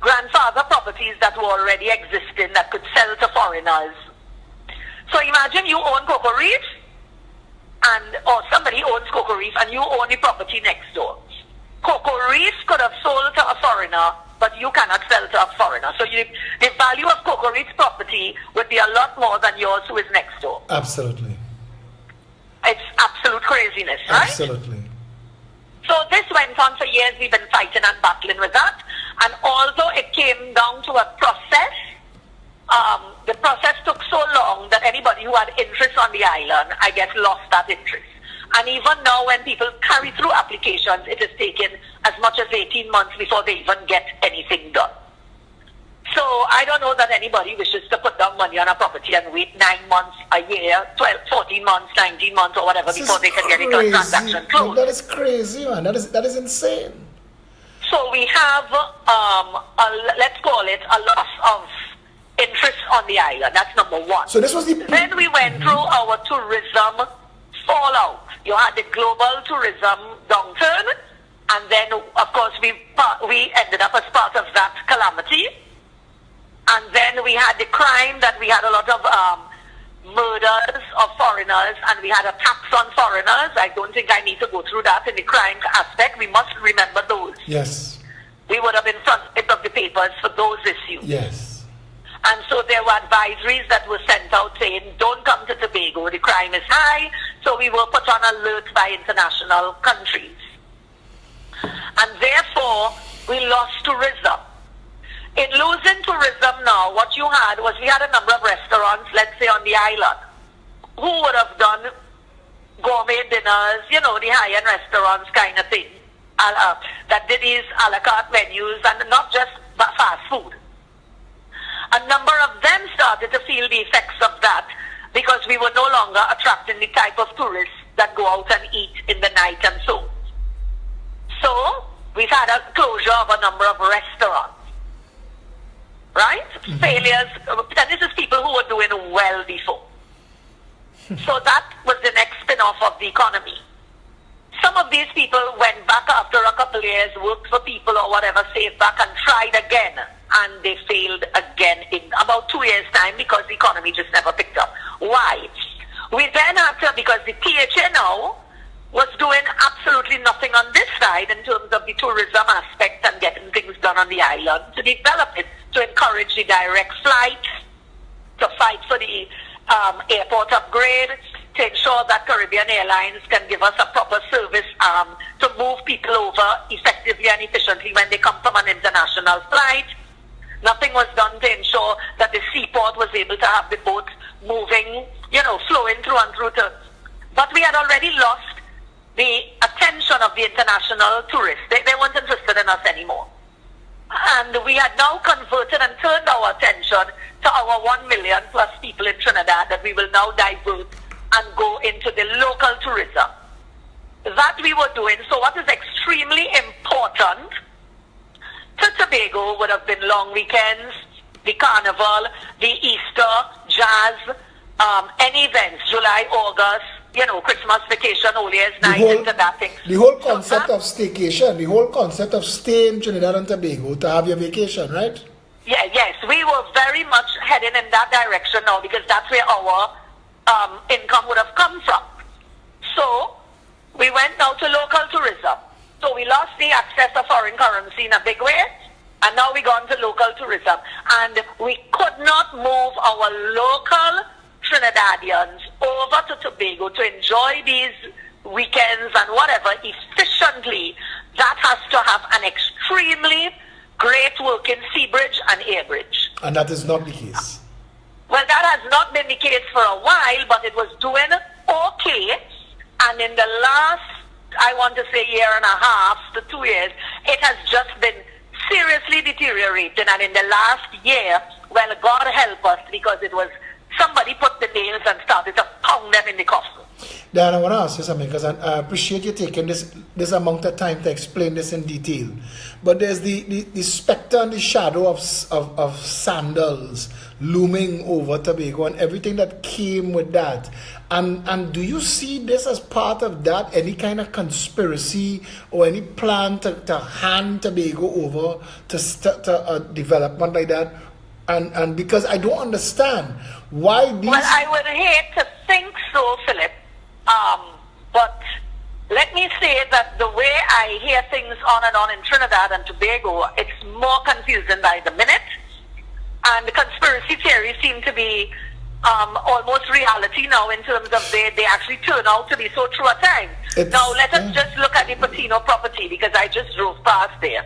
Grandfather properties that were already existing that could sell to foreigners. So imagine you own Cocoa Reef, or somebody owns Cocoa Reef and you own the property next door. Cocoa Reef could have sold to a foreigner, but you cannot sell to a foreigner. So the value of Cocoa Reef's property would be a lot more than yours who is next door. Absolutely. It's absolute craziness, right? Absolutely. So this went on for years. We've been fighting and battling with that. And although it came down to a process, the process took so long that anybody who had interest on the island, I guess, lost that interest. And even now when people carry through applications, it is taken as much as 18 months before they even get anything done. So I don't know that anybody wishes to put down money on a property and wait 9 months, a year, 12, 14 months, 19 months or whatever before they can get a transaction closed. That is crazy, man. That is insane. So we have, let's call it a loss of interest on the island. That's number one. So this was the... Then we went through our tourism fallout. You had the global tourism downturn, and then, of course, we ended up as part of that calamity. And then we had the crime that we had a lot of murders of foreigners, and we had attacks on foreigners. I don't think I need to go through that in the crime aspect. We must remember those. Yes. We would have been front of the papers for those issues. Yes. And so there were advisories that were sent out saying, don't come to Tobago, the crime is high. So we were put on alert by international countries. And therefore, we lost tourism. In losing tourism now, what you had was we had a number of restaurants, let's say on the island, who would have done gourmet dinners, you know, the high-end restaurants kind of thing, that did these a la carte menus and not just fast food. A number of them started to feel the effects of that because we were no longer attracting the type of tourists that go out and eat in the night and so. So we've had a closure of a number of restaurants. Right? Mm-hmm. Failures. And this is people who were doing well before. So that was the next spin-off of the economy. Some of these people went back after a couple of years, worked for people or whatever, saved back and tried again. And they failed again in about 2 years' time because the economy just never picked up. Why? We then had to, because the THA now was doing absolutely nothing on this side in terms of the tourism aspect and getting things done on the island, to develop it, to encourage the direct flights, to fight for the airport upgrade, to ensure that Caribbean Airlines can give us a proper service to move people over effectively and efficiently when they come from an international flight. Nothing was done to ensure that the seaport was able to have the boats moving, you know, flowing through and through to... But we had already lost the attention of the international tourists. They weren't interested in us anymore. And we had now converted and turned our attention to our 1 million plus people in Trinidad that we will now divert and go into the local tourism. That we were doing. So what is extremely important to Tobago would have been long weekends, the carnival, the Easter, jazz, any events, July, August, you know, Christmas vacation, New Year's night, into that thing. The whole concept of staycation, the whole concept of staying in Trinidad and Tobago to have your vacation, right? Yeah, yes, we were very much heading in that direction now because that's where our income would have come from. So we went now to local tourism. So we lost the access to foreign currency in a big way, and now we gone to local tourism. And we could not move our local Trinidadians over to Tobago to enjoy these weekends and whatever efficiently. That has to have an extremely great working sea bridge and air bridge. And that is not the case. Well, that has not been the case for a while, but it was doing okay. And in the last, I want to say, year and a half to 2 years, it has just been seriously deteriorating. And in the last year, well, God help us, because it was somebody put the nails and started to pound them in the coffin. Dan, I want to ask you something because I appreciate you taking this amount of time to explain this in detail. But there's the specter and the shadow of sandals looming over Tobago and everything that came with that. And do you see this as part of that, any kind of conspiracy or any plan to hand Tobago over to a development like that? And because I don't understand why these... Well, I would hate to think so, Philip. But let me say that the way I hear things on and on in Trinidad and Tobago, it's more confusing by the minute. And the conspiracy theories seem to be almost reality now in terms of they actually turn out to be so true at times. Now, let us just look at the Patino property because I just drove past there.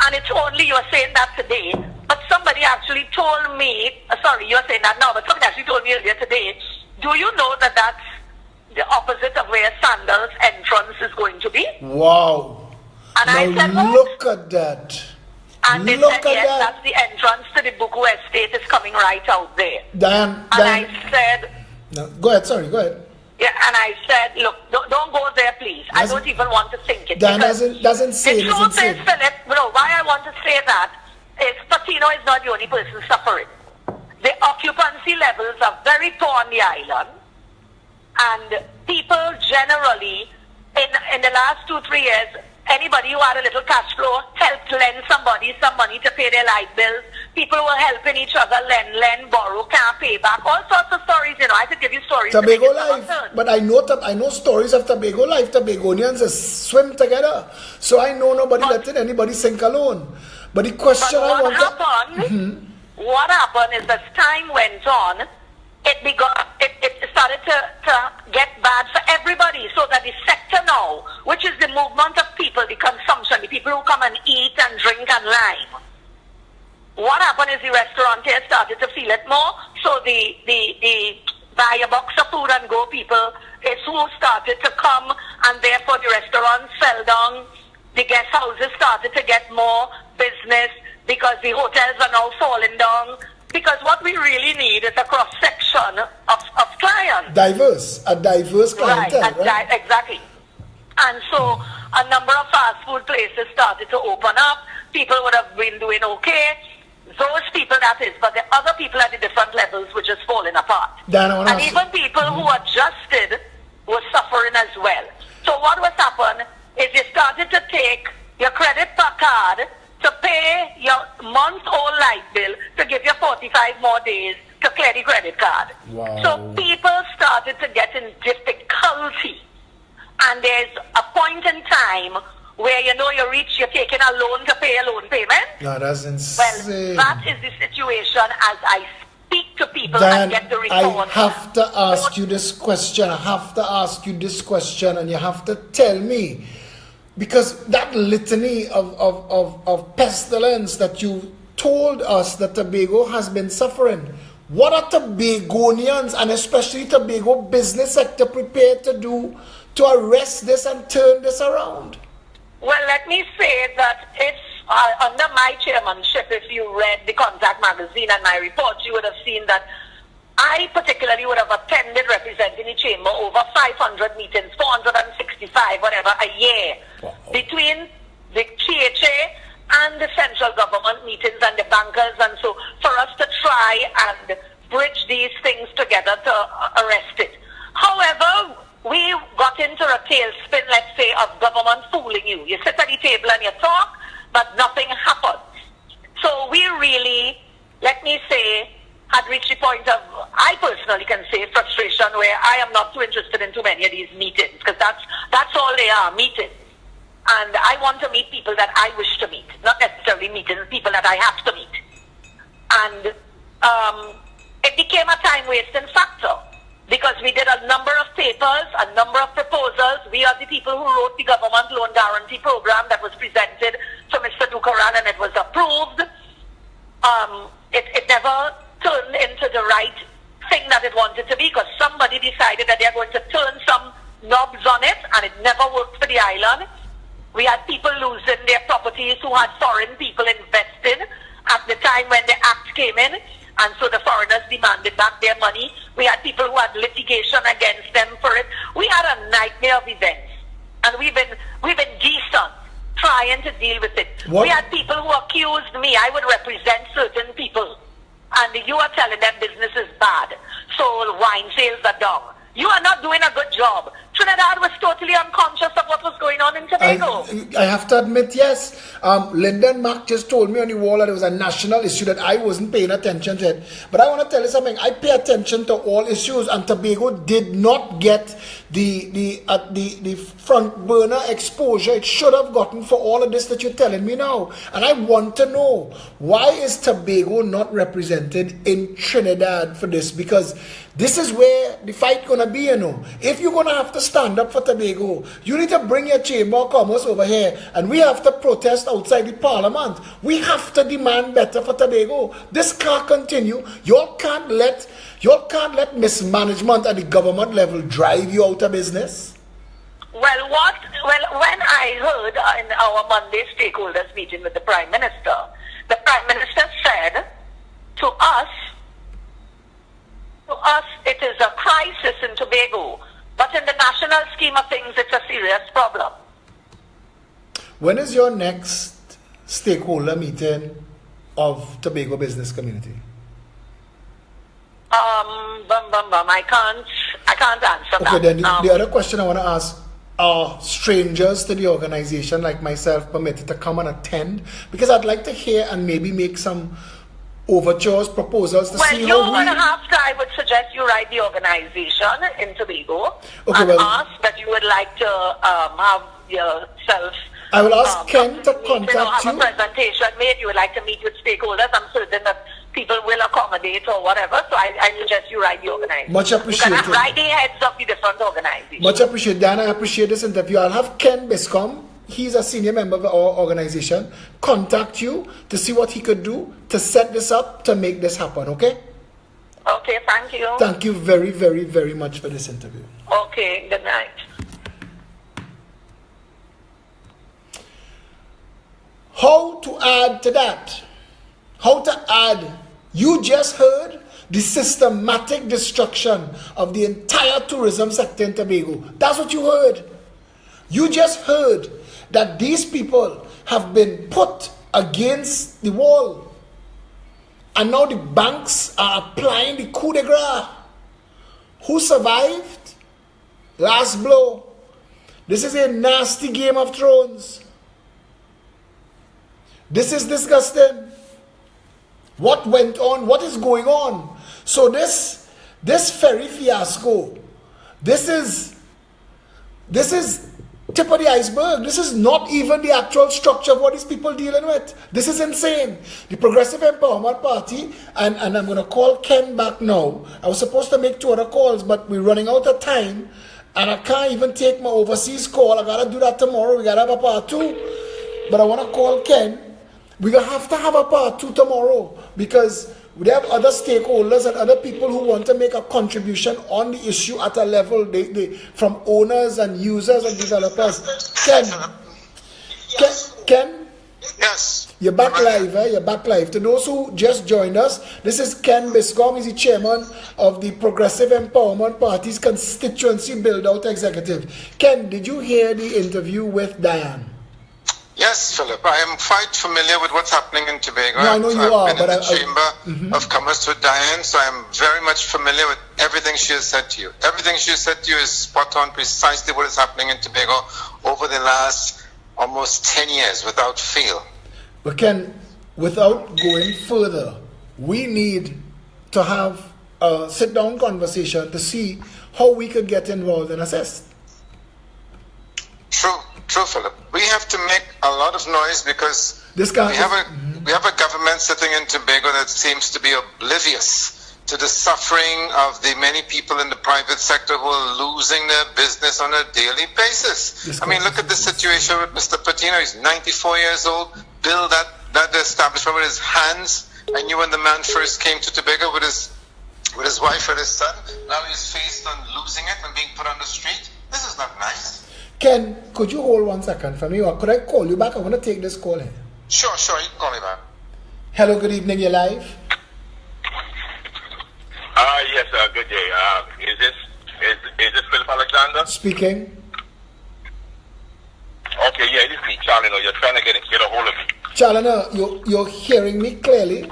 And it's only, you're saying that today, but somebody actually told me, sorry, you're saying that now, but somebody actually told me earlier today, do you know that that's the opposite of where Sandals' entrance is going to be? Wow. And now I said, look at that. And they said, yes, that's the entrance to the Buku estate is coming right out there. Dan, I said... No, go ahead, sorry, go ahead. Yeah, and I said, look, don't go there, please. I don't even want to think it. Dan doesn't say the truth is, Philip, why I want to say that is Patino is not the only person suffering. The occupancy levels are very poor on the island. And people generally, in the last 2-3 years, anybody who had a little cash flow helped lend somebody some money to pay their light bills. People were helping each other, lend, borrow, can't pay back. All sorts of stories, I could give you stories. Tobago life, but I know stories of Tobago life. Tobagonians swim together. So I know nobody letting anybody sink alone. But the question what happened is as time went on, it started to get bad for everybody, so that the sector now, which is the movement of people, the consumption, the people who come and eat and drink and lime, what happened is the restaurateurs started to feel it more, so the buy a box of food and go people is who started to come, and therefore the restaurants fell down, the guest houses started to get more business because the hotels are now falling down. Because what we really need is a cross-section of clients. A diverse clientele, right? Exactly. And so a number of fast food places started to open up. People would have been doing okay. Those people, that is. But the other people at the different levels were just falling apart. And even people who adjusted were suffering as well. So what was happening is you started to take your credit card to pay your month-old light bill to give you 45 more days to clear the credit card. Wow. So people started to get in difficulty. And there's a point in time where you're taking a loan to pay a loan payment. No, that's insane. Well, that is the situation as I speak to people Dan, and get the report. I have to ask you this question. And you have to tell me. Because that litany of pestilence that you told us that Tobago has been suffering, what are Tobagonians and especially Tobago business sector prepared to do to arrest this and turn this around? Well, let me say that if under my chairmanship, if you read the Contact magazine and my report, you would have seen that I particularly would have attended representing the chamber over 500 meetings, 465, whatever, a year. Wow. Between the CHA and the central government meetings and the bankers, and so for us to try and bridge these things together to arrest it. However, we got into a tailspin, let's say, of government fooling you. You sit at the table and you talk, but nothing happens. So we really, let me say, had reached the point of, I personally can say, frustration, where I am not too interested in too many of these meetings, because that's all they are, meetings. And I want to meet people that I wish to meet, not necessarily meetings, people that I have to meet. And it became a time-wasting factor, because we did a number of papers, a number of proposals. We are the people who wrote the government loan guarantee program that was presented to Mr. Dukaran, and it was approved. It never turned into the right thing that it wanted to be, because somebody decided that they're going to turn some knobs on it, and it never worked for the island. We had people losing their properties who had foreign people investing at the time when the act came in, And so the foreigners demanded back their money. We had people who had litigation against them for it. We had a nightmare of events. And we've been decent trying to deal with it. What? We had people who accused me. I would represent certain people. And you are telling them business is bad. So wine sales are down. You are not doing a good job. Trinidad was totally unconscious of what was going on in Tobago. I have to admit, yes. Linda and Mark just told me on the wall that it was a national issue that I wasn't paying attention to it. But I want to tell you something. I pay attention to all issues, and Tobago did not get the front burner exposure it should have gotten for all of this that you're telling me now. And I want to know, why is Tobago not represented in Trinidad for this? Because this is where the fight gonna be, you know. If you're gonna have to stand up for Tobago, you need to bring your Chamber of Commerce over here, and we have to protest outside the Parliament. We have to demand better for Tobago. This can't continue. You can't let mismanagement at the government level drive you out of business. Well, when I heard in our Monday stakeholders meeting with the Prime Minister said to us it is a crisis in Tobago, but in the national scheme of things, it's a serious problem. When is your next stakeholder meeting of Tobago business community? I can't answer that. Okay, then the other question I want to ask, are strangers to the organization like myself permitted to come and attend? Because I'd like to hear and maybe make some overtures, proposals to see how we... I would suggest you write the organization in Tobago and ask that you would like to have yourself... I will ask Ken to contact you. Have a presentation made. You would like to meet with stakeholders. I'm certain that people will accommodate or whatever. So I suggest you write the organization. Much appreciated. You can write the heads of the different organizations. Much appreciated, Dan. I appreciate this interview. I'll have Ken Biscom, he's a senior member of our organization, contact you to see what he could do to set this up, to make this happen, okay? Okay, thank you. Thank you very, very, very much for this interview. Okay, good night. How to add to that? How to add? You just heard the systematic destruction of the entire tourism sector in Tobago. That's what you heard. You just heard that these people have been put against the wall. And now the banks are applying the coup de grace. Who survived? Last blow. This is a nasty Game of Thrones. This is disgusting. What went on? What is going on? So this ferry fiasco, this is tip of the iceberg. This is not even the actual structure of what these people dealing with. This is insane. The Progressive Empowerment Party, and I'm going to call Ken back now. I was supposed to make 2 other calls, but we're running out of time, and I can't even take my overseas call. I got to do that tomorrow. We got to have a part 2. But I want to call Ken. We're going to have a part 2 tomorrow, because we have other stakeholders and other people who want to make a contribution on the issue at a level, from owners and users and developers. Ken? Yes. You're back live, eh? You're back live. To those who just joined us, this is Ken Biscom. He's the chairman of the Progressive Empowerment Party's Constituency Build-Out Executive. Ken, did you hear the interview with Diane? Yes, Philip. I am quite familiar with what's happening in Tobago. No, I know you are. I've been in the Chamber of Commerce with Diane, so I'm very much familiar with everything she has said to you. Everything she has said to you is spot on, precisely what is happening in Tobago over the last almost 10 years, without fail. But Ken, without going further, we need to have a sit-down conversation to see how we could get involved and assist. True, Philip. We have to make a lot of noise because we have a government sitting in Tobago that seems to be oblivious to the suffering of the many people in the private sector who are losing their business on a daily basis. I mean, look at the situation with Mr. Patino. He's 94 years old, built that establishment with his hands. I knew when the man first came to Tobago with his wife and his son. Now he's faced on losing it and being put on the street. This is not nice. Ken, could you hold 1 second for me, or could I call you back? I want to take this call here. Sure, you can call me back. Hello, good evening, you're live. Good day. Is this Philip Alexander? Speaking. Okay, yeah, this is me, Charlie. No, you're trying to get a hold of me. Chalana, you're hearing me clearly?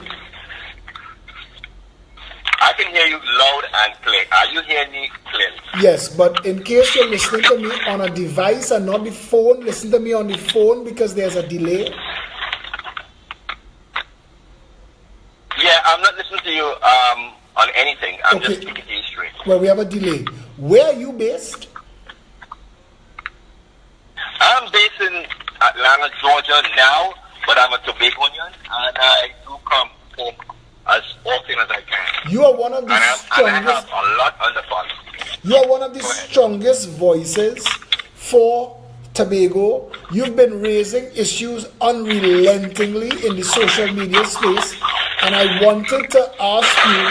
I can hear you loud and clear. Are you hearing me clearly? Yes, but in case you're listening to me on a device and not the phone, listen to me on the phone because there's a delay. Yeah, I'm not listening to you on anything. I'm just speaking to you straight. Well, we have a delay. Where are you based? I'm based in Atlanta, Georgia now, but I'm a Tobagonian, and I do come home as often as I can. You are one of the and I strongest. have a lot on the fund. You are one of the strongest voices for Tobago. You've been raising issues unrelentingly in the social media space, and I wanted to ask you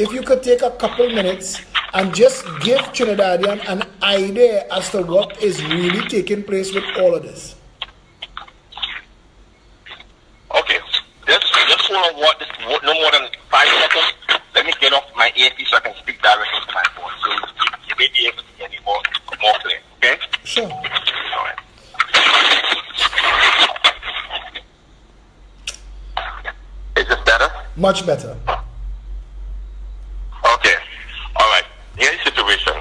if you could take a couple minutes and just give Trinidadian an idea as to what is really taking place with all of this. Okay, just hold on no more than 5 seconds. Let me get off my earpiece so I can speak directly to my phone. So you may be able to hear me more clear, okay? Sure. All right. Is this better? Much better. Okay. All right. Here's the situation.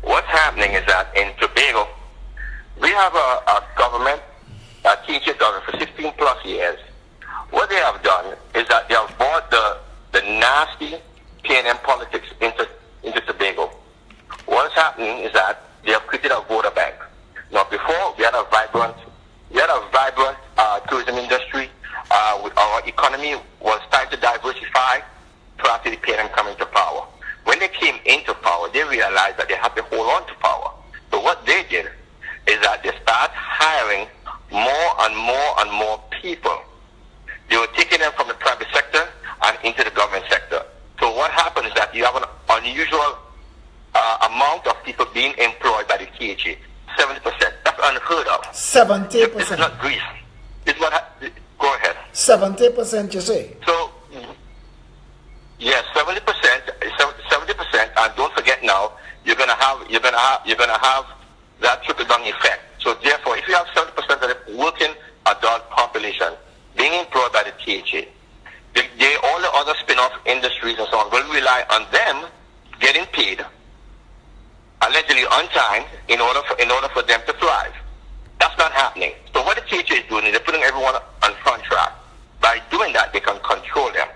What's happening is that in Tobago, we have a government that teaches government for 16 plus years. What they have done is that they have brought the nasty P&M politics into Tobago. What's happening is that they have created a voter bank. Now, before we had a vibrant tourism industry. Our economy was starting to diversify prior to the P&M coming to power. When they came into power, they realized that they had to hold on to power. So what they did is that they started hiring more and more and more people. They were taking them from the private sector and into the government sector. So what happened is that you have an unusual amount of people being employed by the THA. 70%. That's unheard of. 70%. This is not Greece. This is what. Go ahead. 70%, you say? So, yes, 70%. 70%. And don't forget now, you're gonna have that trickle down effect. So therefore, if you have 70% of the working adult population being employed by the THA, all the other spin-off industries and so on will rely on them getting paid allegedly on time in order for them to thrive. That's not happening. So what the THA is doing is they're putting everyone on contract. By doing that, they can control them.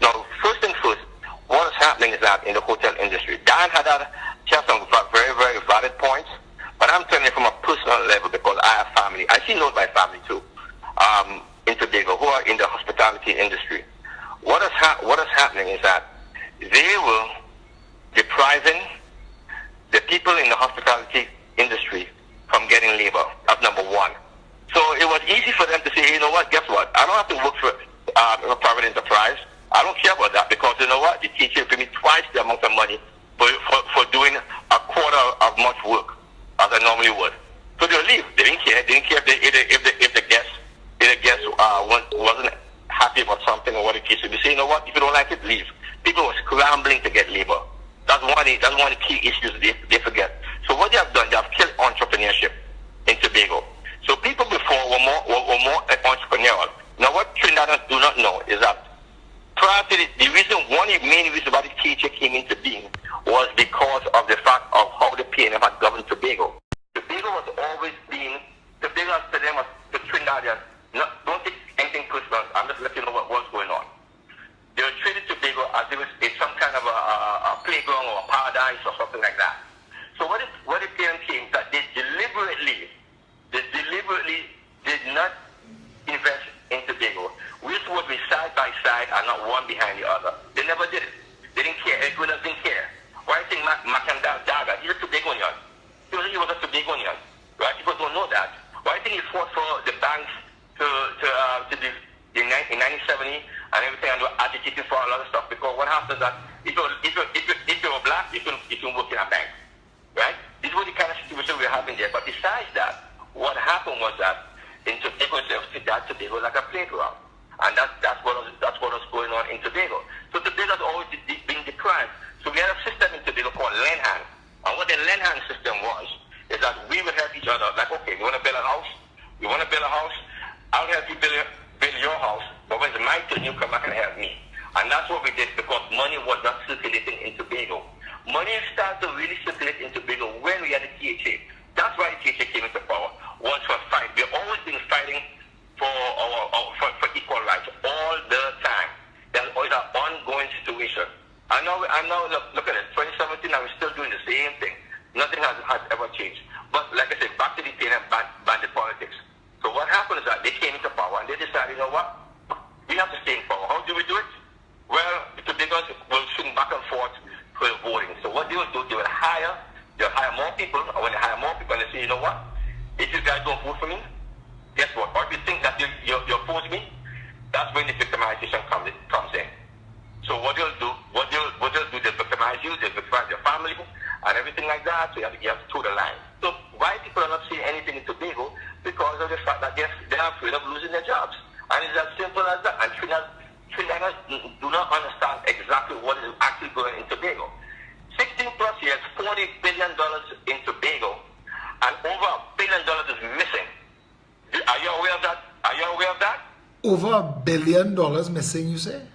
Now, first thing first, what is happening is that in the hotel industry, Dan had some very, very valid points, but I'm telling you from a personal level because I have family. I see knows my family too, in Tobago, who are in the hospitality industry. What is happening is that they were depriving the people in the hospitality industry from getting labor. That's number one. So it was easy for them to say, hey, you know what, guess what? I don't have to work for a private enterprise. I don't care about that because you know what? The teacher will pay me twice the amount of money for doing a quarter of much work as I normally would. So they'll leave. They didn't care. They didn't care if the guest wasn't happy about something or what the case would be. Say, you know what? If you don't like it, leave. People were scrambling to get labor. That's one of the key issues they forget. So what they have done, they have killed entrepreneurship in Tobago. So people before were more entrepreneurial. Now what Trinidadians do not know is that prior to one of the main reasons why the THA came into being was because of the fact of how the PNM had governed Tobago. Tobago was always being, Tobago to them was the Trinidadians. Don't take anything personal. I'm just letting you know what's going on. They were treated Tobago as if it's some kind of a playground or a paradise or something like that. So what the PNM came that they deliberately did not invest in Tobago. We used to work side by side and not one behind the other. They never did it. They didn't care. Everyone else didn't care. Why do you think Macandal Daga, he's a Tobagonian. He was a Tobagonian. Right? People don't know that. Why do you think he fought for the banks in 1970 and everything and were agitating for a lot of stuff? Because what happens is that if you're black, you can work in a bank. Right? This was the kind of situation we were having there. But besides that, what happened was that in Tobago, Tobago was like a playground. And that's what was going on in Tobago. So Tobago has always been deprived. So So we had a system in Tobago called lend hand. And what the lend hand system was, is that we would help each other. Like, okay, you want to build a house? You want to build a house? I'll help you build your house. But when it's my turn, you come back and help me. And that's what we did because money was not circulating in Tobago. Money started to really circulate in Tobago when we had the THA. That's why the THA came into power. Was for fight. We've always been fighting for for equal rights all the time. There's always an ongoing situation. I know. Look at it. 2017, and we're still doing the same thing. Nothing has ever changed. But like I said, back to the thing and bandit politics. So what happened is that they came into power and they decided, you know what? We have to stay in power. How do we do it? Well, the Tobagoans will swing back and forth for voting. So what they will do, they'll hire more people. And when they hire more people, they say, you know what? If you guys don't vote for me, guess what? Or if you think that you oppose me, that's when the victimization comes in. So what they'll do, they'll victimize you, they'll victimize your family, and everything like that. So you have to toe the line. So why people are not saying anything in Tobago? Because of the fact that they're afraid of losing their jobs. And it's as simple as that. And Trinidaders do not understand exactly what is actually going on in Tobago. 16 plus years, $40 billion in Tobago, and over $1 billion is missing. Are you aware of that? Are you aware of that? Over $1 billion missing, you say?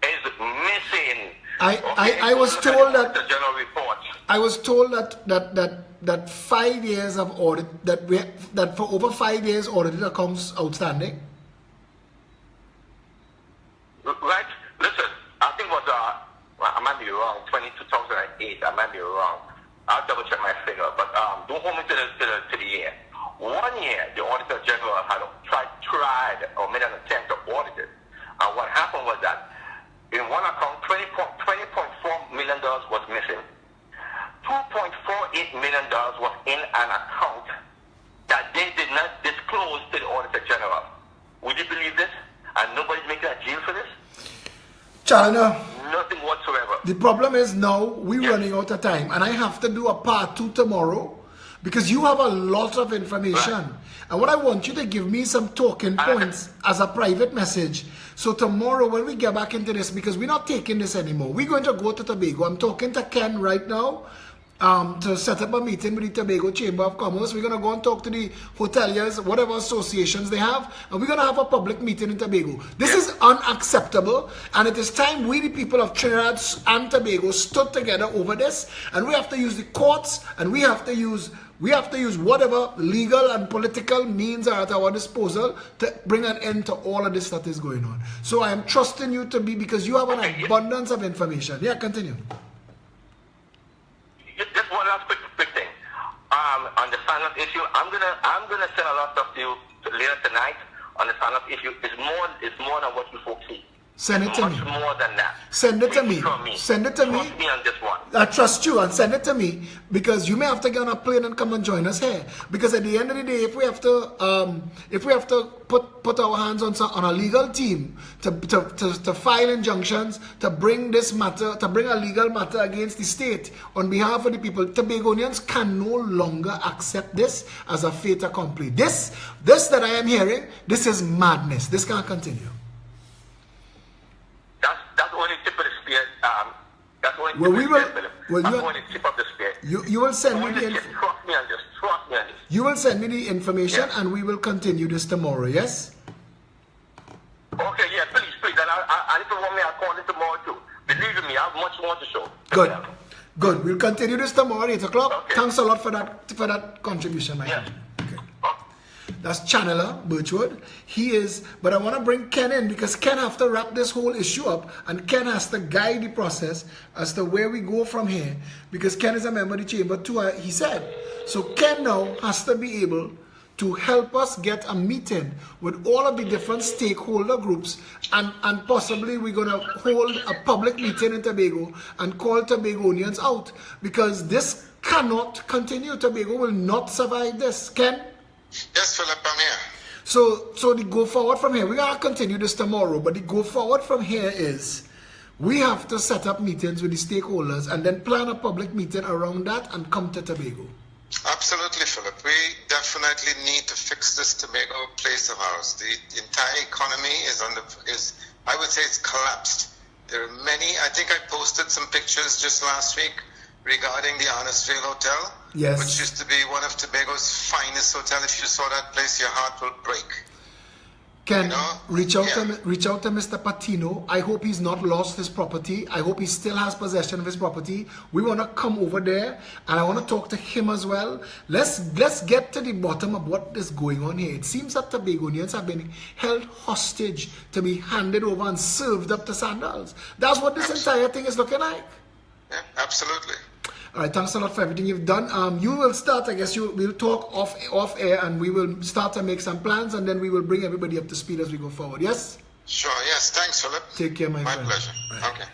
Is missing. I was told that the general report. I was told that 5 years of audit that for over 5 years audited accounts outstanding. Right. Listen, I think it was I might be wrong. 2008. I might be wrong. I'll double check my figure, but don't hold me to the year. 1 year, the Auditor General had tried or made an attempt to audit it, and what happened was that in one account, $20.4 million was missing. $2.48 million was in an account that they did not disclose to the Auditor General. Would you believe this? And nobody's making a deal for this? Challenger, nothing whatsoever. The problem is now we're running out of time, and I have to do a part 2 tomorrow because you have a lot of information. Right. And what I want you to give me some talking points as a private message. So tomorrow when we get back into this, because we're not taking this anymore, we're going to go to Tobago. I'm talking to Ken right now to set up a meeting with the Tobago Chamber of Commerce. We're going to go and talk to the hoteliers, whatever associations they have, and we're going to have a public meeting in Tobago. This is unacceptable, and it is time we, the people of Trinidad and Tobago, stood together over this, and we have to use the courts, and we have to use whatever legal and political means are at our disposal to bring an end to all of this that is going on. So I am trusting you to be, because you have an abundance of information. Yeah, continue. Just one last quick thing. On the sign-up issue, I'm gonna send a lot of stuff to you later tonight on the sign-up issue. It's more than what you folks see. Send it to me. Much more than that. Send it to me. Send it to me. Trust me on this one. I trust you, and send it to me, because you may have to get on a plane and come and join us here. Because at the end of the day, if we have to put our hands on a legal team to file injunctions, to bring a legal matter against the state on behalf of the people, Tobagonians can no longer accept this as a fait accompli. This that I am hearing, this is madness. This can't continue. That's only tip of the spear. That's only tip of the spear. You will send me the information. Trust me on this. You will send me the information, and we will continue this tomorrow. Yes. Okay. Yeah. Please. And if you want me, I'll call it tomorrow too. Believe me, I have much more to show. Good. We'll continue this tomorrow at 8 o'clock. Okay. Thanks a lot for that contribution, my friend. Okay. That's Channeler Birchwood. He is, but I want to bring Ken in because Ken has to wrap this whole issue up, and Ken has to guide the process as to where we go from here, because Ken is a member of the chamber too, he said. So Ken now has to be able to help us get a meeting with all of the different stakeholder groups, and possibly we're going to hold a public meeting in Tobago and call Tobagonians out, because this cannot continue. Tobago will not survive this. Ken? Yes, Philip, I'm here. So the go forward from here, we're going to continue this tomorrow, but the go forward from here is we have to set up meetings with the stakeholders and then plan a public meeting around that and come to Tobago. Absolutely, Philip. We definitely need to fix this Tobago place of ours. The entire economy is I would say it's collapsed. There are many. I think I posted some pictures just last week regarding the Arnesville Hotel, Yes. which used to be one of Tobago's finest hotels. If you saw that place, your heart will break. Ken, You know? reach out Yeah. to Mr. Patino. I hope he's not lost his property. I hope he still has possession of his property. We want to come over there and I want to talk to him as well. Let's get to the bottom of what is going on here. It seems that Tobagonians have been held hostage to be handed over and served up to sandals. That's what this entire thing is looking like. Yeah, absolutely. All right, thanks a lot for everything you've done. You will start, I guess we'll talk off air and we will start to make some plans and then we will bring everybody up to speed as we go forward. Yes? Sure, yes. Thanks, Philip. Take care, my friend. My pleasure. Right. Okay.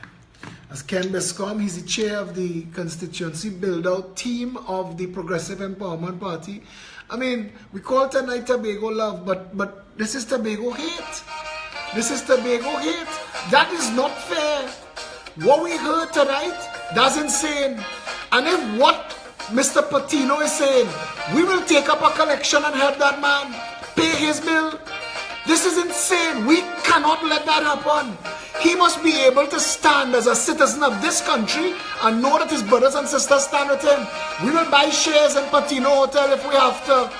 As Ken Bescom, he's the chair of the constituency build-out team of the Progressive Empowerment Party. I mean, we call tonight Tobago Love, but this is Tobago hate. This is Tobago hate. That is not fair. What we heard tonight, that's insane. And if what Mr. Patino is saying, we will take up a collection and help that man pay his bill. This is insane. We cannot let that happen. He must be able to stand as a citizen of this country and know that his brothers and sisters stand with him. We will buy shares in Patino Hotel if we have to.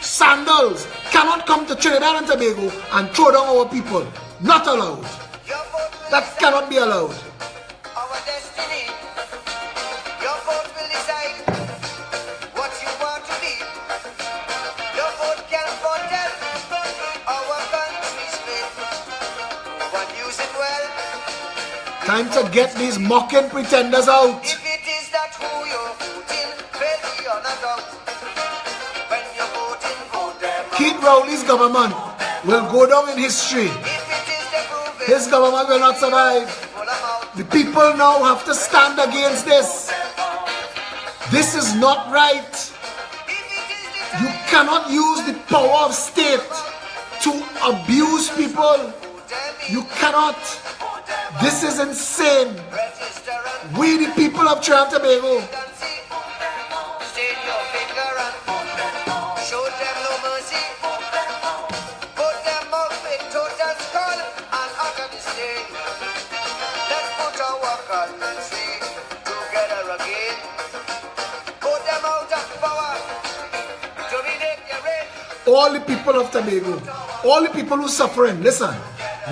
Sandals cannot come to Trinidad and Tobago and throw down our people. Not allowed. That cannot be allowed. Our destiny. Your vote will decide what you want to be. Your vote can foretell our country's fate. But use it well. Time to get these mocking pretenders out. If it is that who you're voting, well, you're not out. When you're voting, vote them out. Keith Rowley's government will go down in history. If it is the proven, His government will not survive. pull them out. The people now have to stand against this. This is not right. If it is the You cannot use the power of state to abuse people. You cannot. This is insane. register and We, the people of Trinidad and Tobago, see. Stain your finger and show them no mercy. Put them up in total skull and utter disdain. Let's put our currency together again. Put them out of power. Dominate your reign. all the people of Tobago, all the people who are suffering, listen.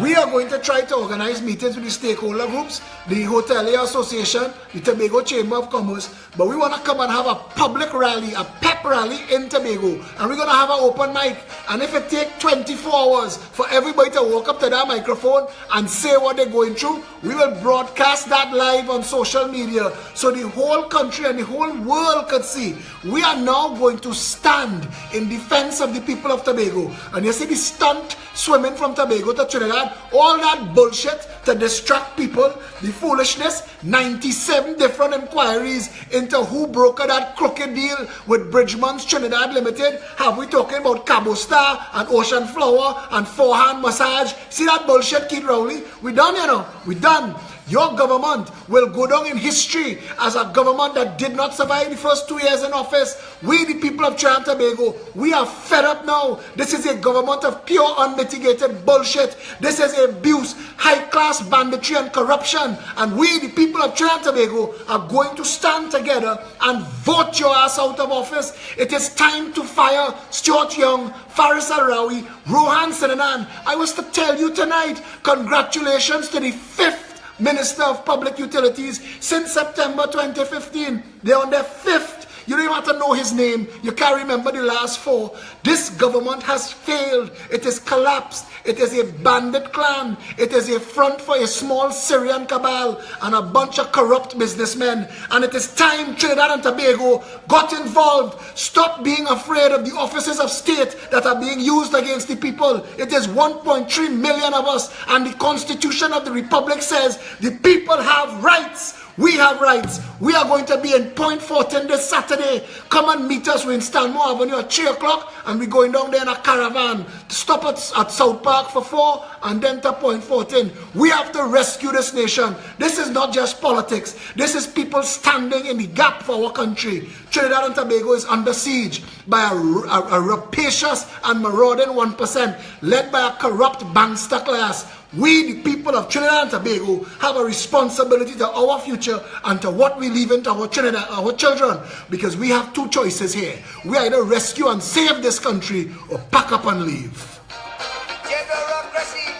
We are going to try to organize meetings with the stakeholder groups, the Hotelier Association, the Tobago Chamber of Commerce, but we want to come and have a public rally, a pep rally in Tobago, and we're going to have an open mic. And if it takes 24 hours for everybody to walk up to that microphone and say what they're going through, we will broadcast that live on social media so the whole country and the whole world could see. We are now going to stand in defense of the people of Tobago. And you see the stunt swimming from Tobago to Trinidad, all that bullshit to distract people, the foolishness, 97 different inquiries into who brokered that crooked deal with Bridgman's Trinidad Limited. Have we talking about Cabo Star and Ocean Flower and Forehand Massage? See that bullshit, Keith Rowley? We done, you know, we done. Your government will go down in history as a government that did not survive the first 2 years in office. We, the people of Trinidad and Tobago, we are fed up now. This is a government of pure unmitigated bullshit. This is abuse, high-class banditry and corruption. And we, the people of Trinidad and Tobago, are going to stand together and vote your ass out of office. It is time to fire Stuart Young, Faris Al-Rawi, Rohan Sinanan. I was to tell you tonight, congratulations to the 5th Minister of Public Utilities since September 2015. They're on their 5th. You don't even have to know his name. You can't remember the last 4. This government has failed. It is collapsed. It is a bandit clan. It is a front for a small Syrian cabal and a bunch of corrupt businessmen. And it is time Trinidad and Tobago got involved. Stop being afraid of the offices of state that are being used against the people. It is 1.3 million of us, and the Constitution of the Republic says the people have rights. We have rights. We are going to be in Point 14 this Saturday. Come and meet us. We're in Stanmore Avenue at 3 o'clock, and we're going down there in a caravan to stop at South Park for 4 and then to Point 14. We have to rescue this nation. This is not just politics. This is people standing in the gap for our country. Trinidad and Tobago is under siege by a rapacious and marauding 1%, led by a corrupt bankster class. We, the people of Trinidad and Tobago, have a responsibility to our future and to what we leave into our Trinidad, our children, because we have two choices here. We either rescue and save this country or pack up and leave.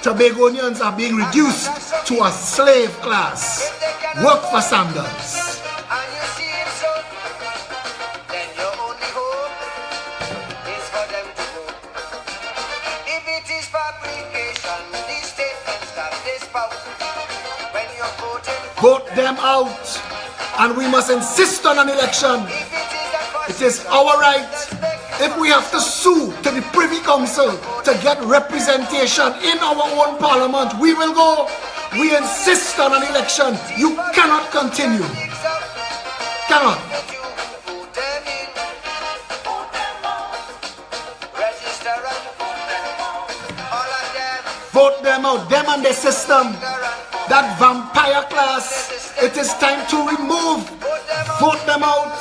Tobagonians are being reduced to a slave class. Work for sandals. Vote them out, and we must insist on an election. It is our right. If we have to sue to the Privy Council to get representation in our own parliament, we will go. We insist on an election. You cannot continue. Cannot. Vote them out, them and the system. That vampire class, it is time to remove, vote them out.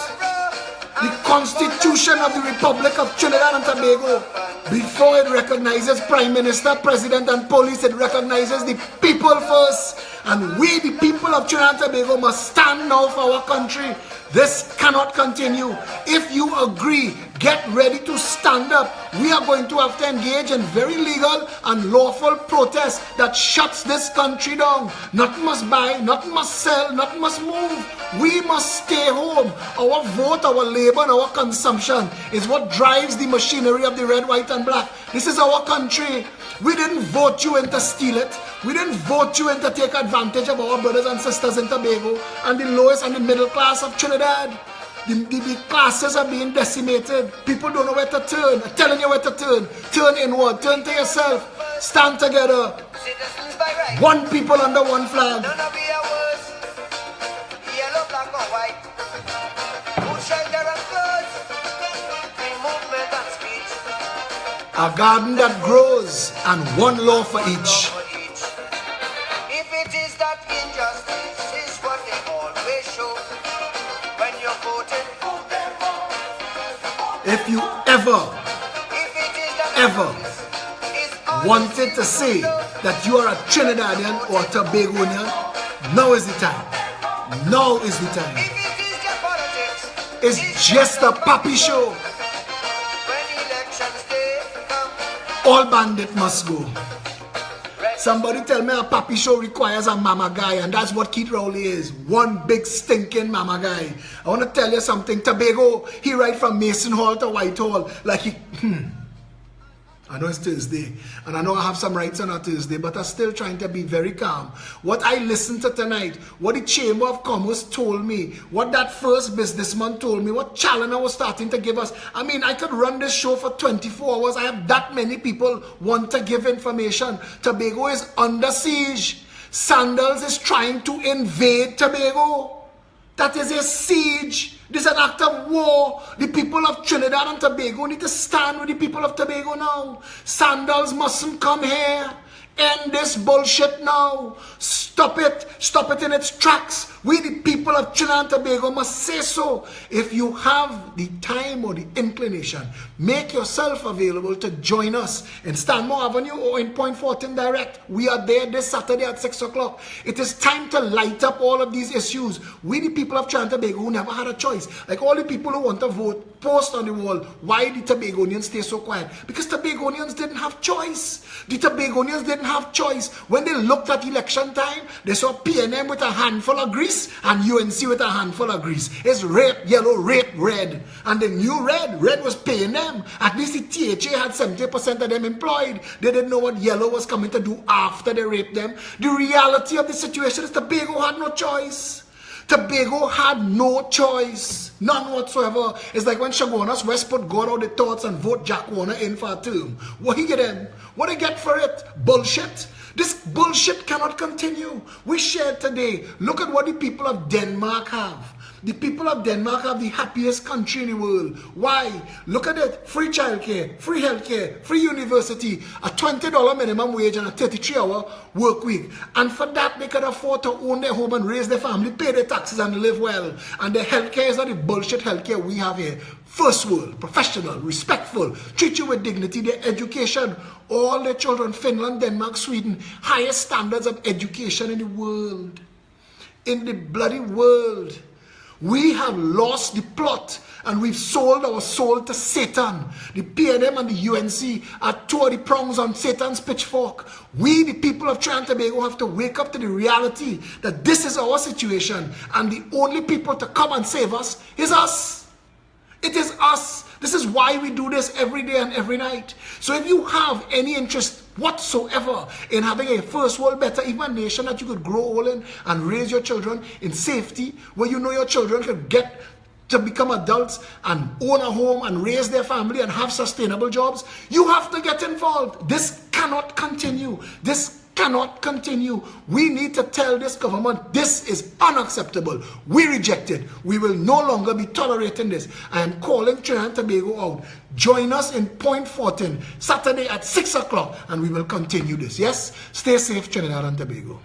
The Constitution of the Republic of Trinidad and Tobago, before it recognizes Prime Minister, President and Police, it recognizes the people first. And we, the people of Trinidad and Tobago, must stand now for our country. This cannot continue. If you agree, get ready to stand up. We are going to have to engage in very legal and lawful protest that shuts this country down. Nothing must buy, nothing must sell, nothing must move. We must stay home. Our vote, our labor, and our consumption is what drives the machinery of the red, white, and black. This is our country. We didn't vote you in to steal it. We didn't vote you in to take advantage of our brothers and sisters in Tobago and the lowest and the middle class of Trinidad. The classes are being decimated. People don't know where to turn. I'm telling you where to turn. Turn inward. Turn to yourself. Stand together. One people under one flag. A garden that grows and one law for each. If it is that injustice is what they always show when you're voting. If you ever wanted to say that you are a Trinidadian or a Tobagonian, now is the time. Now is the time. It's just a puppy show. All bandit must go. Somebody tell me a puppy show requires a mama guy, and that's what Keith Rowley is. One big stinking mama guy. I want to tell you something. Tobago, he ride from Mason Hall to Whitehall like he... I know it's Thursday, and I know I have some rights on a Thursday, but I'm still trying to be very calm. What I listened to tonight, what the Chamber of Commerce told me, what that first businessman told me, what Challenger was starting to give us. I mean, I could run this show for 24 hours. I have that many people want to give information. Tobago is under siege. Sandals is trying to invade Tobago. That is a siege. This is an act of war. The people of Trinidad and Tobago need to stand with the people of Tobago now. Sandals mustn't come here. End this bullshit now. Stop it. Stop it in its tracks. We, the people of Trinidad and Tobago, must say so. If you have the time or the inclination, make yourself available to join us in Stanmore Avenue or in Point 14 Direct. We are there this Saturday at 6 o'clock. It is time to light up all of these issues. We, the people of Trinidad and Tobago, who never had a choice, like all the people who want to vote, post on the wall, why the Tobagonians stay so quiet? Because Tobagonians didn't have choice. The Tobagonians didn't have choice. When they looked at election time, they saw PNM with a handful of grease and UNC with a handful of grease. It's red, yellow, red. And the new red was paying them. At least the THA had 70% of them employed. They didn't know what yellow was coming to do after they raped them. The reality of the situation is Tobago had no choice. Tobago had no choice. None whatsoever. It's like when Shagonas West put God out the thoughts and vote Jack Warner in for a term. What he get in? What he get for it? Bullshit. This bullshit cannot continue. We shared today. Look at what the people of Denmark have. The people of Denmark have the happiest country in the world. Why? Look at it. Free childcare, free healthcare, free university, a $20 minimum wage and a 33-hour work week. And for that, they can afford to own their home and raise their family, pay their taxes and live well. And their healthcare is not the bullshit healthcare we have here. First world, professional, respectful, treat you with dignity. Their education, all their children, Finland, Denmark, Sweden, highest standards of education in the world. In the bloody world. We have lost the plot and we've sold our soul to Satan. The PNM and the UNC are two of the prongs on Satan's pitchfork. We, the people of Trinidad and Tobago, have to wake up to the reality that this is our situation and the only people to come and save us is us. It is us. This is why we do this every day and every night. So if you have any interest whatsoever in having a first world, better, even nation that you could grow old in and raise your children in safety, where you know your children could get to become adults and own a home and raise their family and have sustainable jobs, you have to get involved. This cannot continue. This cannot continue. We need to tell this government this is unacceptable. We reject it. We will no longer be tolerating this. I am calling Trinidad and Tobago out. Join us in Point 14 Saturday at 6 o'clock and we will continue this. Yes? Stay safe, Trinidad and Tobago.